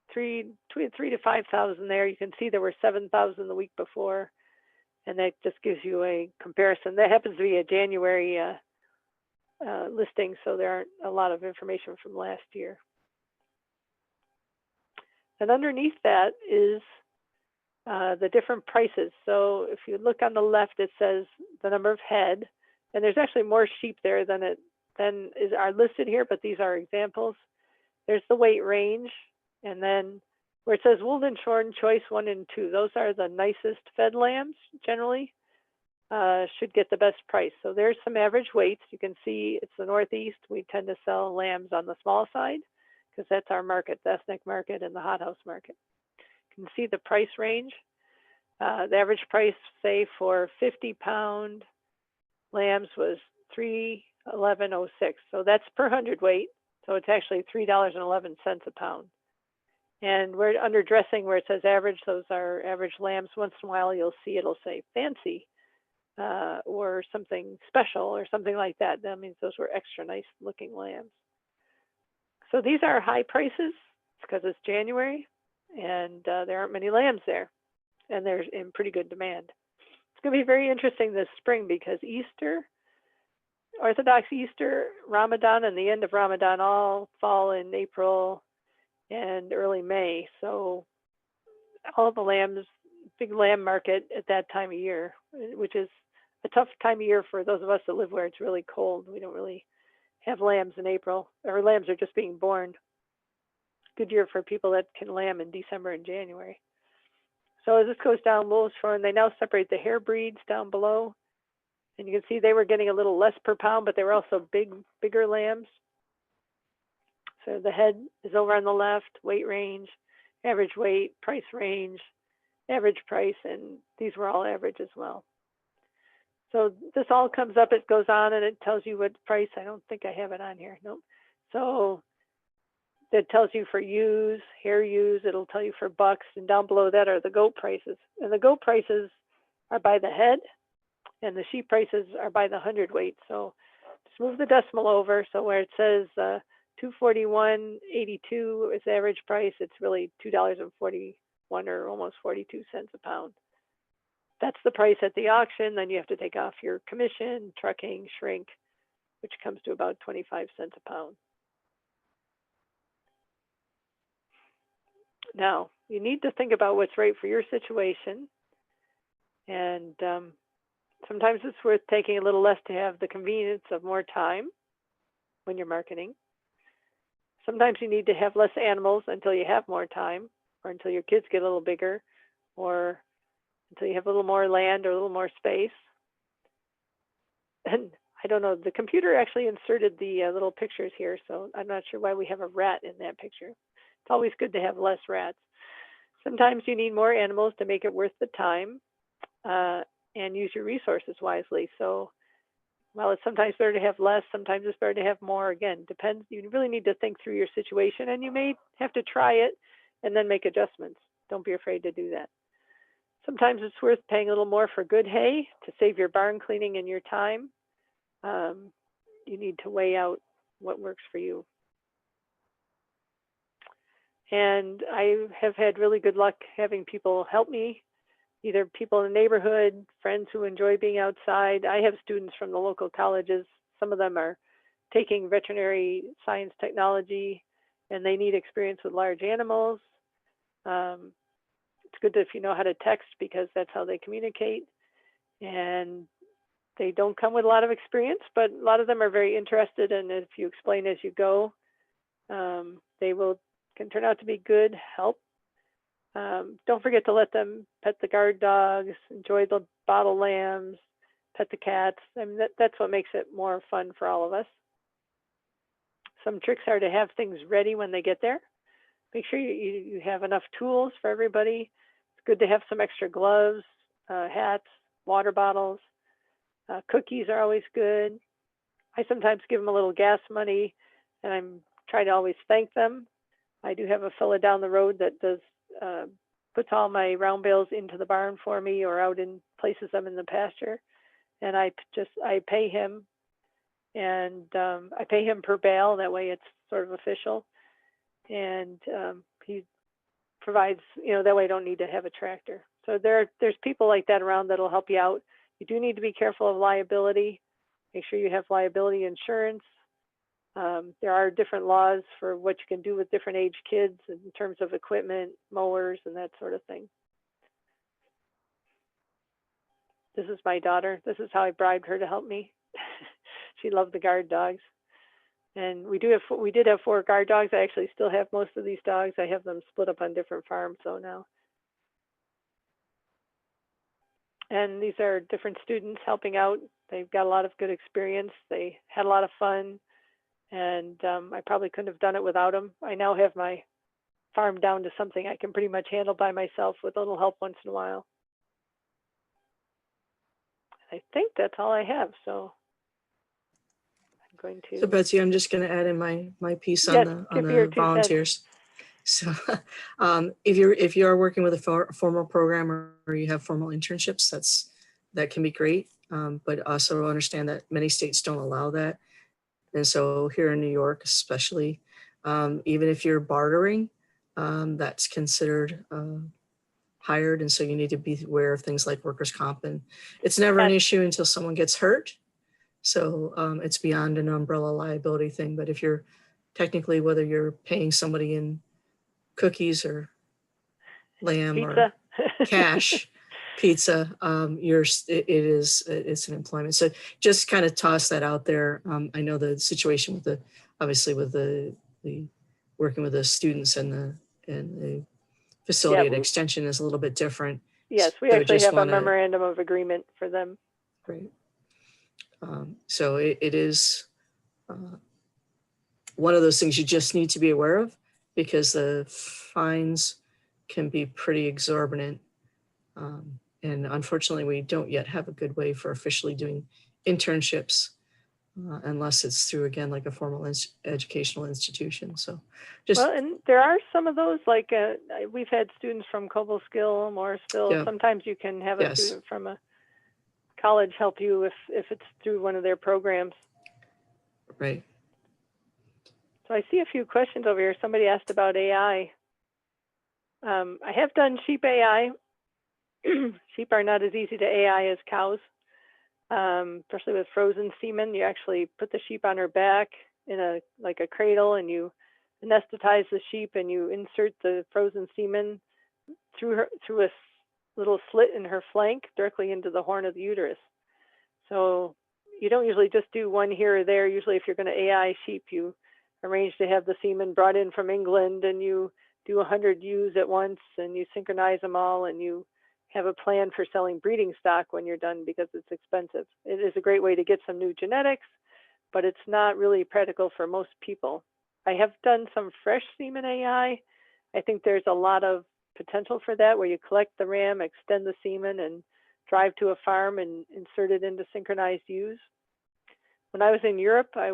between 3,000 to 5,000 there. You can see there were 7,000 the week before. And that just gives you a comparison. That happens to be a January listings, so there aren't a lot of information from last year. And underneath that is the different prices. So if you look on the left, it says the number of head, and there's actually more sheep there than are listed here, but these are examples. There's the weight range, and then where it says Wool and Shorn Choice 1 and 2, those are the nicest fed lambs generally, should get the best price. So there's some average weights. You can see it's the Northeast. We tend to sell lambs on the small side because that's our market, the ethnic market and the hothouse market. You can see the price range. The average price, say, for 50-pound lambs was $3.11.06. So that's per hundredweight. So it's actually $3.11 a pound. And we're under dressing where it says average. Those are average lambs. Once in a while, you'll see it'll say fancy or something special or something like that. That means those were extra nice looking lambs. So these are high prices because it's January and there aren't many lambs there, and they're in pretty good demand. It's going to be very interesting this spring because Easter, Orthodox Easter, Ramadan, and the end of Ramadan all fall in April and early May. So all the lambs, big lamb market at that time of year, which is a tough time of year for those of us that live where it's really cold. We don't really have lambs in April. Our lambs are just being born. Good year for people that can lamb in December and January. So as this goes down, wool shorn, they now separate the hair breeds down below. And you can see they were getting a little less per pound, but they were also bigger lambs. So the head is over on the left, weight range, average weight, price range, average price, and these were all average as well. So this all comes up, it goes on, and it tells you what price. I don't think I have it on here. Nope. So it tells you for ewes, hair ewes, it'll tell you for bucks, and down below that are the goat prices. And the goat prices are by the head, and the sheep prices are by the hundredweight. So just move the decimal over. So where it says 241.82 is the average price, it's really $2.41 or almost 42 cents a pound. That's the price at the auction. Then you have to take off your commission, trucking, shrink, which comes to about 25 cents a pound. Now, you need to think about what's right for your situation. And sometimes it's worth taking a little less to have the convenience of more time when you're marketing. Sometimes you need to have less animals until you have more time, or until your kids get a little bigger, or until you have a little more land or a little more space. And I don't know, the computer actually inserted the little pictures here, so I'm not sure why we have a rat in that picture. It's always good to have less rats. Sometimes you need more animals to make it worth the time and use your resources wisely. So while it's sometimes better to have less, sometimes it's better to have more. Again, depends. You really need to think through your situation, and you may have to try it and then make adjustments. Don't be afraid to do that. Sometimes it's worth paying a little more for good hay to save your barn cleaning and your time. You need to weigh out what works for you. And I have had really good luck having people help me, either people in the neighborhood, friends who enjoy being outside. I have students from the local colleges. Some of them are taking veterinary science technology, and they need experience with large animals. It's good if you know how to text, because that's how they communicate. And they don't come with a lot of experience, but a lot of them are very interested. And if you explain as you go, they can turn out to be good help. Don't forget to let them pet the guard dogs, enjoy the bottle lambs, pet the cats. I mean, that's what makes it more fun for all of us. Some tricks are to have things ready when they get there. Make sure you have enough tools for everybody. It's good to have some extra gloves, hats, water bottles. Cookies are always good. I sometimes give them a little gas money, and I'm trying to always thank them. I do have a fella down the road that does puts all my round bales into the barn for me, or out in places them in the pasture, and I pay him, and I pay him per bale. That way it's sort of official, and he provides, that way I don't need to have a tractor. So there's people like that around that'll help you out. You do need to be careful of liability. Make sure you have liability insurance. There are different laws for what you can do with different age kids in terms of equipment, mowers, and that sort of thing. This is my daughter. This is how I bribed her to help me. She loved the guard dogs. And we did have 4 guard dogs. I actually still have most of these dogs. I have them split up on different farms though now. And these are different students helping out. They've got a lot of good experience. They had a lot of fun. And I probably couldn't have done it without them. I now have my farm down to something I can pretty much handle by myself with a little help once in a while. I think that's all I have. So I'm going to. So Betsy, I'm just going to add in my piece on Yes, on give your the 2 cents. volunteers. So if you are working with a formal program or you have formal internships, that can be great. But also understand that many states don't allow that. And so here in New York, especially, even if you're bartering, that's considered hired. And so you need to be aware of things like workers' comp. And it's never an issue until someone gets hurt. So it's beyond an umbrella liability thing. But if you're technically, whether you're paying somebody in cookies or lamb Pizza. or cash, pizza, it's an employment. So just kind of toss that out there. I know the situation with obviously with the working with the students and the facility at Extension is a little bit different. Yes, we actually have a memorandum of agreement for them. Great. So it is one of those things you just need to be aware of, because the fines can be pretty exorbitant. And unfortunately, we don't yet have a good way for officially doing internships unless it's through, again, like a formal educational institution. So and there are some of those, like we've had students from Cobleskill, Morrisville. Sometimes you can have a student from a college help you if it's through one of their programs. Right. So I see a few questions over here. Somebody asked about AI. I have done sheep AI. Sheep are not as easy to AI as cows, especially with frozen semen. You actually put the sheep on her back in a cradle, and you anesthetize the sheep, and you insert the frozen semen through a little slit in her flank directly into the horn of the uterus. So you don't usually just do one here or there. Usually if you're going to AI sheep, you arrange to have the semen brought in from England, and you do 100 ewes at once, and you synchronize them all, and you have a plan for selling breeding stock when you're done, because it's expensive. It is a great way to get some new genetics, but it's not really practical for most people. I have done some fresh semen AI. I think there's a lot of potential for that, where you collect the ram, extend the semen, and drive to a farm and insert it into synchronized ewes. When I was in Europe, I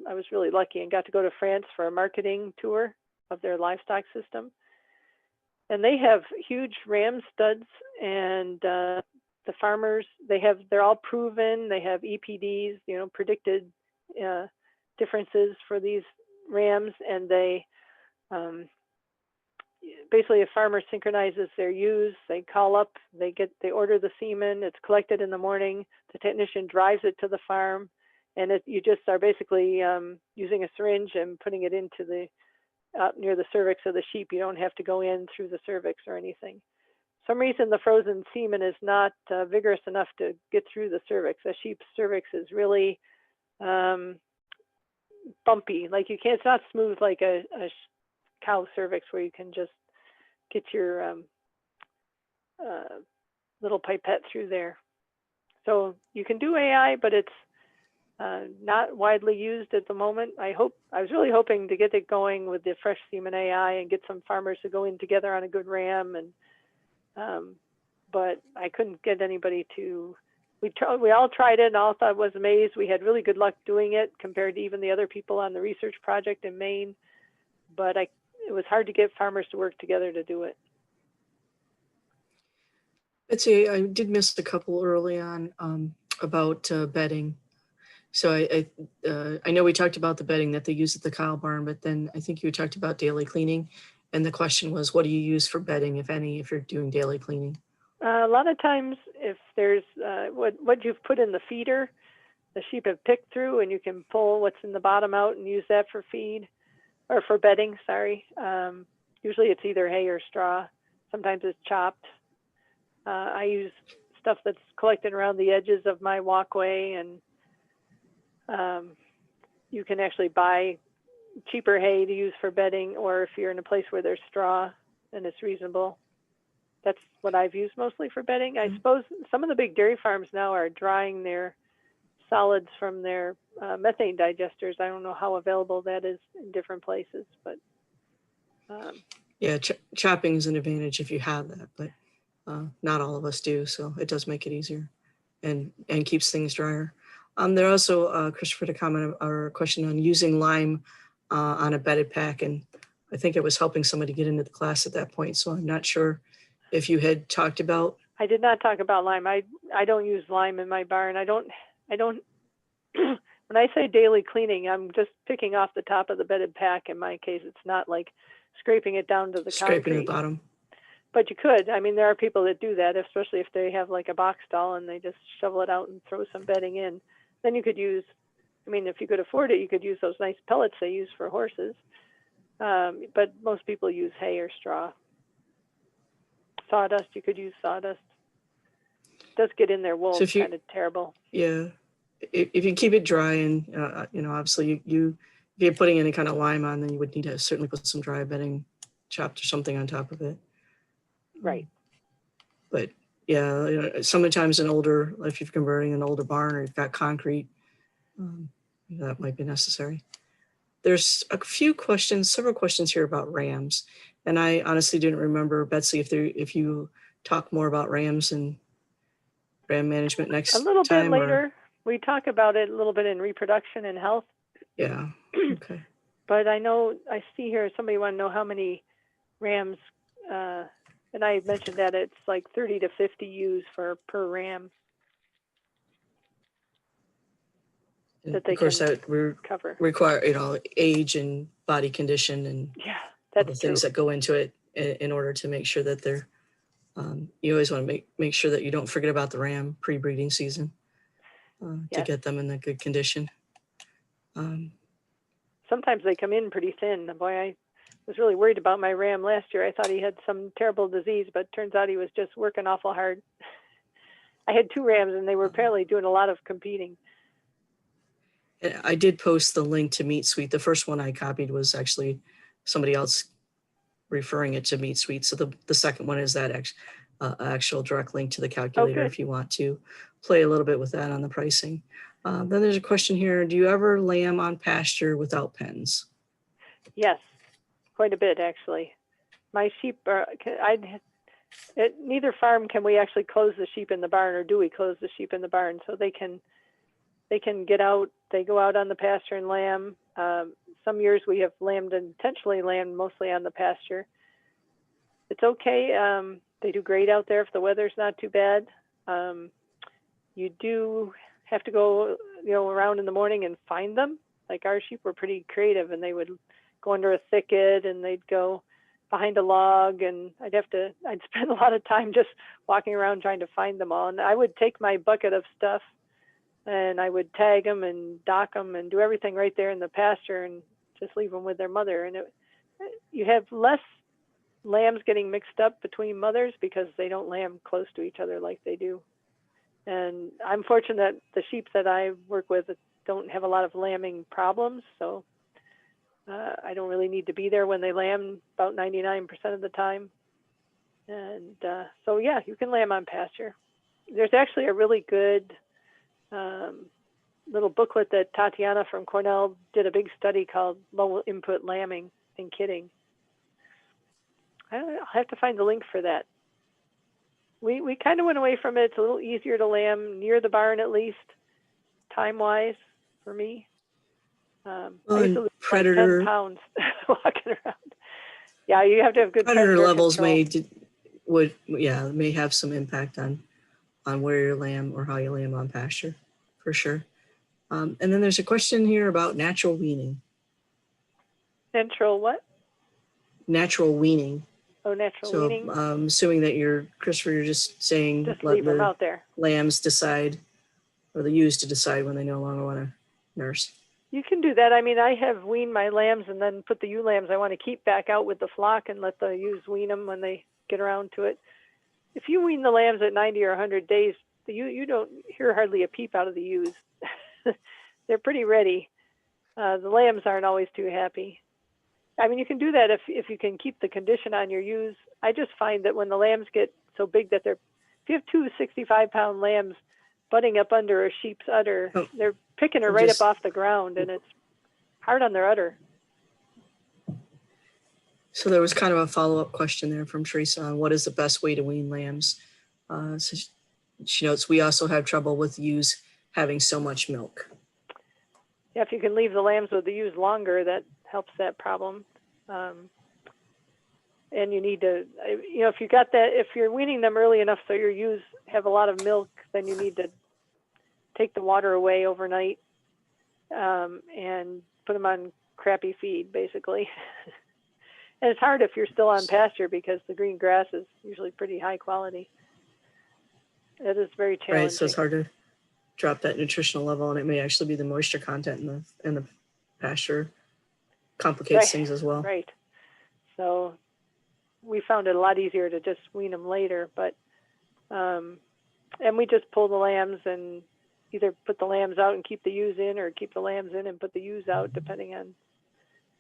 was really lucky and got to go to France for a marketing tour of their livestock system. And they have huge ram studs, and the farmers, they're all proven. They have EPDs, predicted differences for these rams, and they basically, a farmer synchronizes their ewes. They call up, they order the semen. It's collected in the morning. The technician drives it to the farm, and you just are basically using a syringe and putting it into near the cervix of the sheep. You don't have to go in through the cervix or anything. For some reason, the frozen semen is not vigorous enough to get through the cervix. A sheep's cervix is really bumpy. It's not smooth like a cow cervix, where you can just get your little pipette through there. So you can do AI, but it's not widely used at the moment. I was really hoping to get it going with the fresh semen AI and get some farmers to go in together on a good ram, but I couldn't get anybody to. We all tried it, and all thought was amazed. We had really good luck doing it compared to even the other people on the research project in Maine, but it was hard to get farmers to work together to do it. Betsy, I did miss a couple early on about bedding. So I know we talked about the bedding that they use at the cow barn, but then I think you talked about daily cleaning. And the question was, what do you use for bedding, if any, if you're doing daily cleaning? A lot of times, if there's what you've put in the feeder, the sheep have picked through, and you can pull what's in the bottom out and use that for feed or for bedding. Sorry. Usually it's either hay or straw. Sometimes it's chopped. I use stuff that's collected around the edges of my walkway, and you can actually buy cheaper hay to use for bedding, or if you're in a place where there's straw and it's reasonable. That's what I've used mostly for bedding. I suppose some of the big dairy farms now are drying their solids from their methane digesters. I don't know how available that is in different places, but yeah, chopping is an advantage if you have that, but not all of us do, so it does make it easier and keeps things drier. There also, Christopher, to comment or a question on using lime on a bedded pack, and I think it was helping somebody get into the class at that point, so I'm not sure if you had talked about. I did not talk about lime. I don't use lime in my barn. I don't when I say daily cleaning, I'm just picking off the top of the bedded pack. In my case, it's not like scraping it down to the Scraping concrete. the bottom. But you could. I mean, there are people that do that, especially if they have like a box stall and they just shovel it out and throw some bedding in. Then you could use, I mean, if you could afford it, you could use those nice pellets they use for horses. But most people use hay or straw. Sawdust, you could use sawdust. It does get in their wool. So It's kind of terrible. Yeah. If you keep it dry and, obviously if you're putting any kind of lime on, then you would need to certainly put some dry bedding, chopped or something on top of it. Right. But yeah, sometimes if you're converting an older barn or you've got concrete, that might be necessary. There's several questions here about rams. And I honestly didn't remember, Betsy, if you talk more about rams and ram management next time. A little bit later. We talk about it a little bit in reproduction and health. Yeah, okay. But I see here somebody want to know how many rams, and I mentioned that it's like 30 to 50 ewes per ram. That they of course, can that cover. require, age and body condition and that's the things that go into it in order to make sure that they're, you always want to make sure that you don't forget about the ram pre-breeding season to get them in a good condition. Sometimes they come in pretty thin. Boy, I was really worried about my ram last year. I thought he had some terrible disease, but turns out he was just working awful hard. I had 2 rams and they were apparently doing a lot of competing. I did post the link to Meat Sweet. The first one I copied was actually somebody else referring it to Meat Sweet. So the second one is that actual direct link to the calculator if you want to play a little bit with that on the pricing. Then there's a question here. Do you ever lamb on pasture without pens? Yes, quite a bit actually. My sheep are, at neither farm can we actually close the sheep in the barn, or do we close the sheep in the barn? So they can get out, they go out on the pasture and lamb. Some years we have intentionally lambed mostly on the pasture. It's okay. They do great out there if the weather's not too bad. You do have to go, around in the morning and find them. Like our sheep were pretty creative, and they would go under a thicket and they'd go behind a log, and I'd spend a lot of time just walking around trying to find them all. And I would take my bucket of stuff and I would tag them and dock them and do everything right there in the pasture and just leave them with their mother. And you have less lambs getting mixed up between mothers because they don't lamb close to each other like they do. And I'm fortunate that the sheep that I work with don't have a lot of lambing problems, so I don't really need to be there when they lamb about 99% of the time. And so yeah, you can lamb on pasture. There's actually a really good little booklet that Tatiana from Cornell did a big study called Low Input Lambing and Kidding. I'll have to find the link for that. We kind of went away from it. It's a little easier to lamb near the barn, at least time-wise for me. I used to lose predator, like 10 pounds walking around. Yeah, you have to have good predator levels control. may have some impact on where you lamb or how you lamb on pasture, for sure. And then there's a question here about natural weaning. Natural what? Natural weaning. Oh, natural weaning. So assuming that Christopher, you're just saying just leave them out there. Lambs decide or the ewes to decide when they no longer want to nurse. You can do that. I mean, I have weaned my lambs and then put the ewe lambs I want to keep back out with the flock and let the ewes wean them when they get around to it. If you wean the lambs at 90 or 100 days, you don't hear hardly a peep out of the ewes. They're pretty ready. The lambs aren't always too happy. I mean, you can do that if you can keep the condition on your ewes. I just find that when the lambs get so big that if you have two 65-pound lambs butting up under a sheep's udder, they're picking her right up off the ground, and it's hard on their udder. So there was kind of a follow-up question there from Teresa on what is the best way to wean lambs. So she notes we also have trouble with ewes having so much milk. Yeah, if you can leave the lambs with the ewes longer, that helps that problem. And you need to, if you got that, if you're weaning them early enough so your ewes have a lot of milk, then you need to take the water away overnight and put them on crappy feed, basically. And it's hard if you're still on pasture because the green grass is usually pretty high quality. It is very challenging. Right, so it's hard to drop that nutritional level, and it may actually be the moisture content in the pasture complicates things as well. Right. So we found it a lot easier to just wean them later, but and we just pull the lambs and either put the lambs out and keep the ewes in, or keep the lambs in and put the ewes out, depending on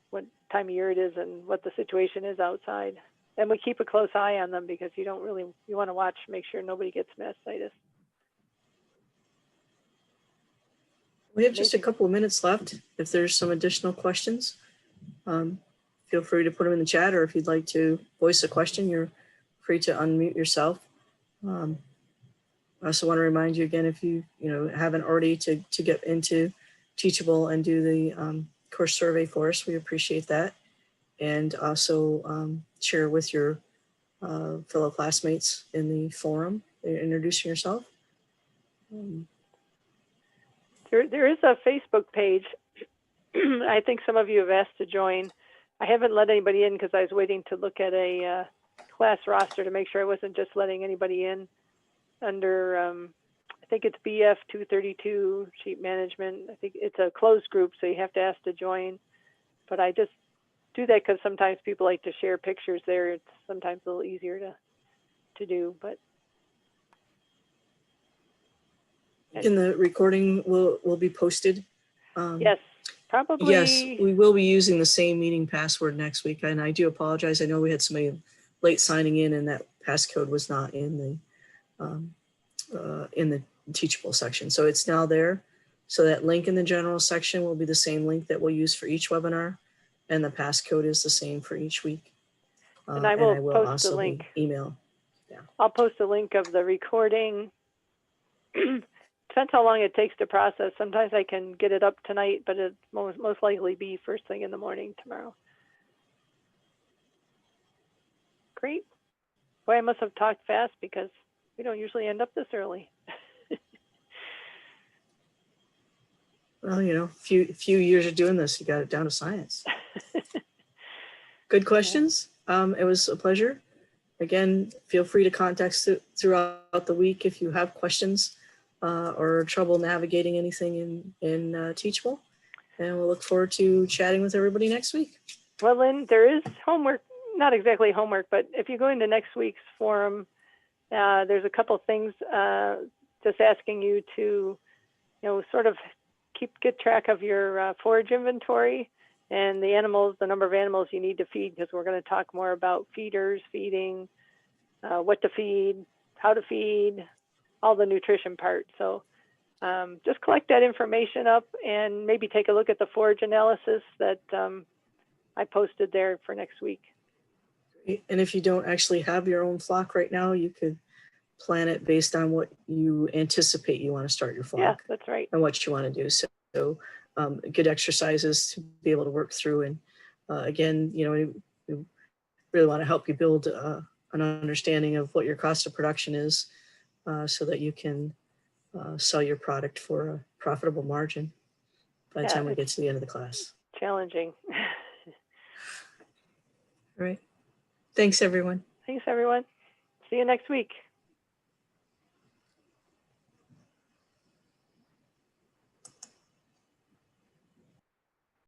what time of year it is and what the situation is outside. And we keep a close eye on them because you want to watch, make sure nobody gets mastitis. We have just a couple of minutes left. If there's some additional questions, feel free to put them in the chat, or if you'd like to voice a question, you're free to unmute yourself. I also want to remind you again, if you haven't already, to get into Teachable and do the course survey for us. We appreciate that. And also share with your fellow classmates in the forum, introducing yourself. There is a Facebook page. I think some of you have asked to join. I haven't let anybody in because I was waiting to look at a class roster to make sure I wasn't just letting anybody in under, I think it's BF232 Sheep Management. I think it's a closed group, so you have to ask to join. But I just do that because sometimes people like to share pictures there. It's sometimes a little easier to do, but. And the recording will be posted. Yes, probably. Yes, we will be using the same meeting password next week. And I do apologize. I know we had somebody late signing in, and that passcode was not in the Teachable section. So it's now there. So that link in the general section will be the same link that we'll use for each webinar, and the passcode is the same for each week. And I will post also the link. Email. Yeah. I'll post a link of the recording. Depends how long it takes to process. Sometimes I can get it up tonight, but it most likely be first thing in the morning tomorrow. Great. Boy, I must have talked fast because we don't usually end up this early. Well, few years of doing this, you got it down to science. Good questions. It was a pleasure. Again, feel free to contact us throughout the week if you have questions or trouble navigating anything in Teachable. And we'll look forward to chatting with everybody next week. Well, Lynn, there is homework, not exactly homework, but if you go into next week's forum, there's a couple of things just asking you to, sort of get track of your forage inventory and the number of animals you need to feed, because we're going to talk more about feeders, feeding, what to feed, how to feed, all the nutrition part. So just collect that information up and maybe take a look at the forage analysis that I posted there for next week. And if you don't actually have your own flock right now, you could plan it based on what you anticipate you want to start your flock. Yeah, that's right. And what you want to do. So good exercises to be able to work through. And again, we really want to help you build an understanding of what your cost of production is so that you can sell your product for a profitable margin by the time we get to the end of the class. Challenging. All right. Thanks, everyone. Thanks, everyone. See you next week.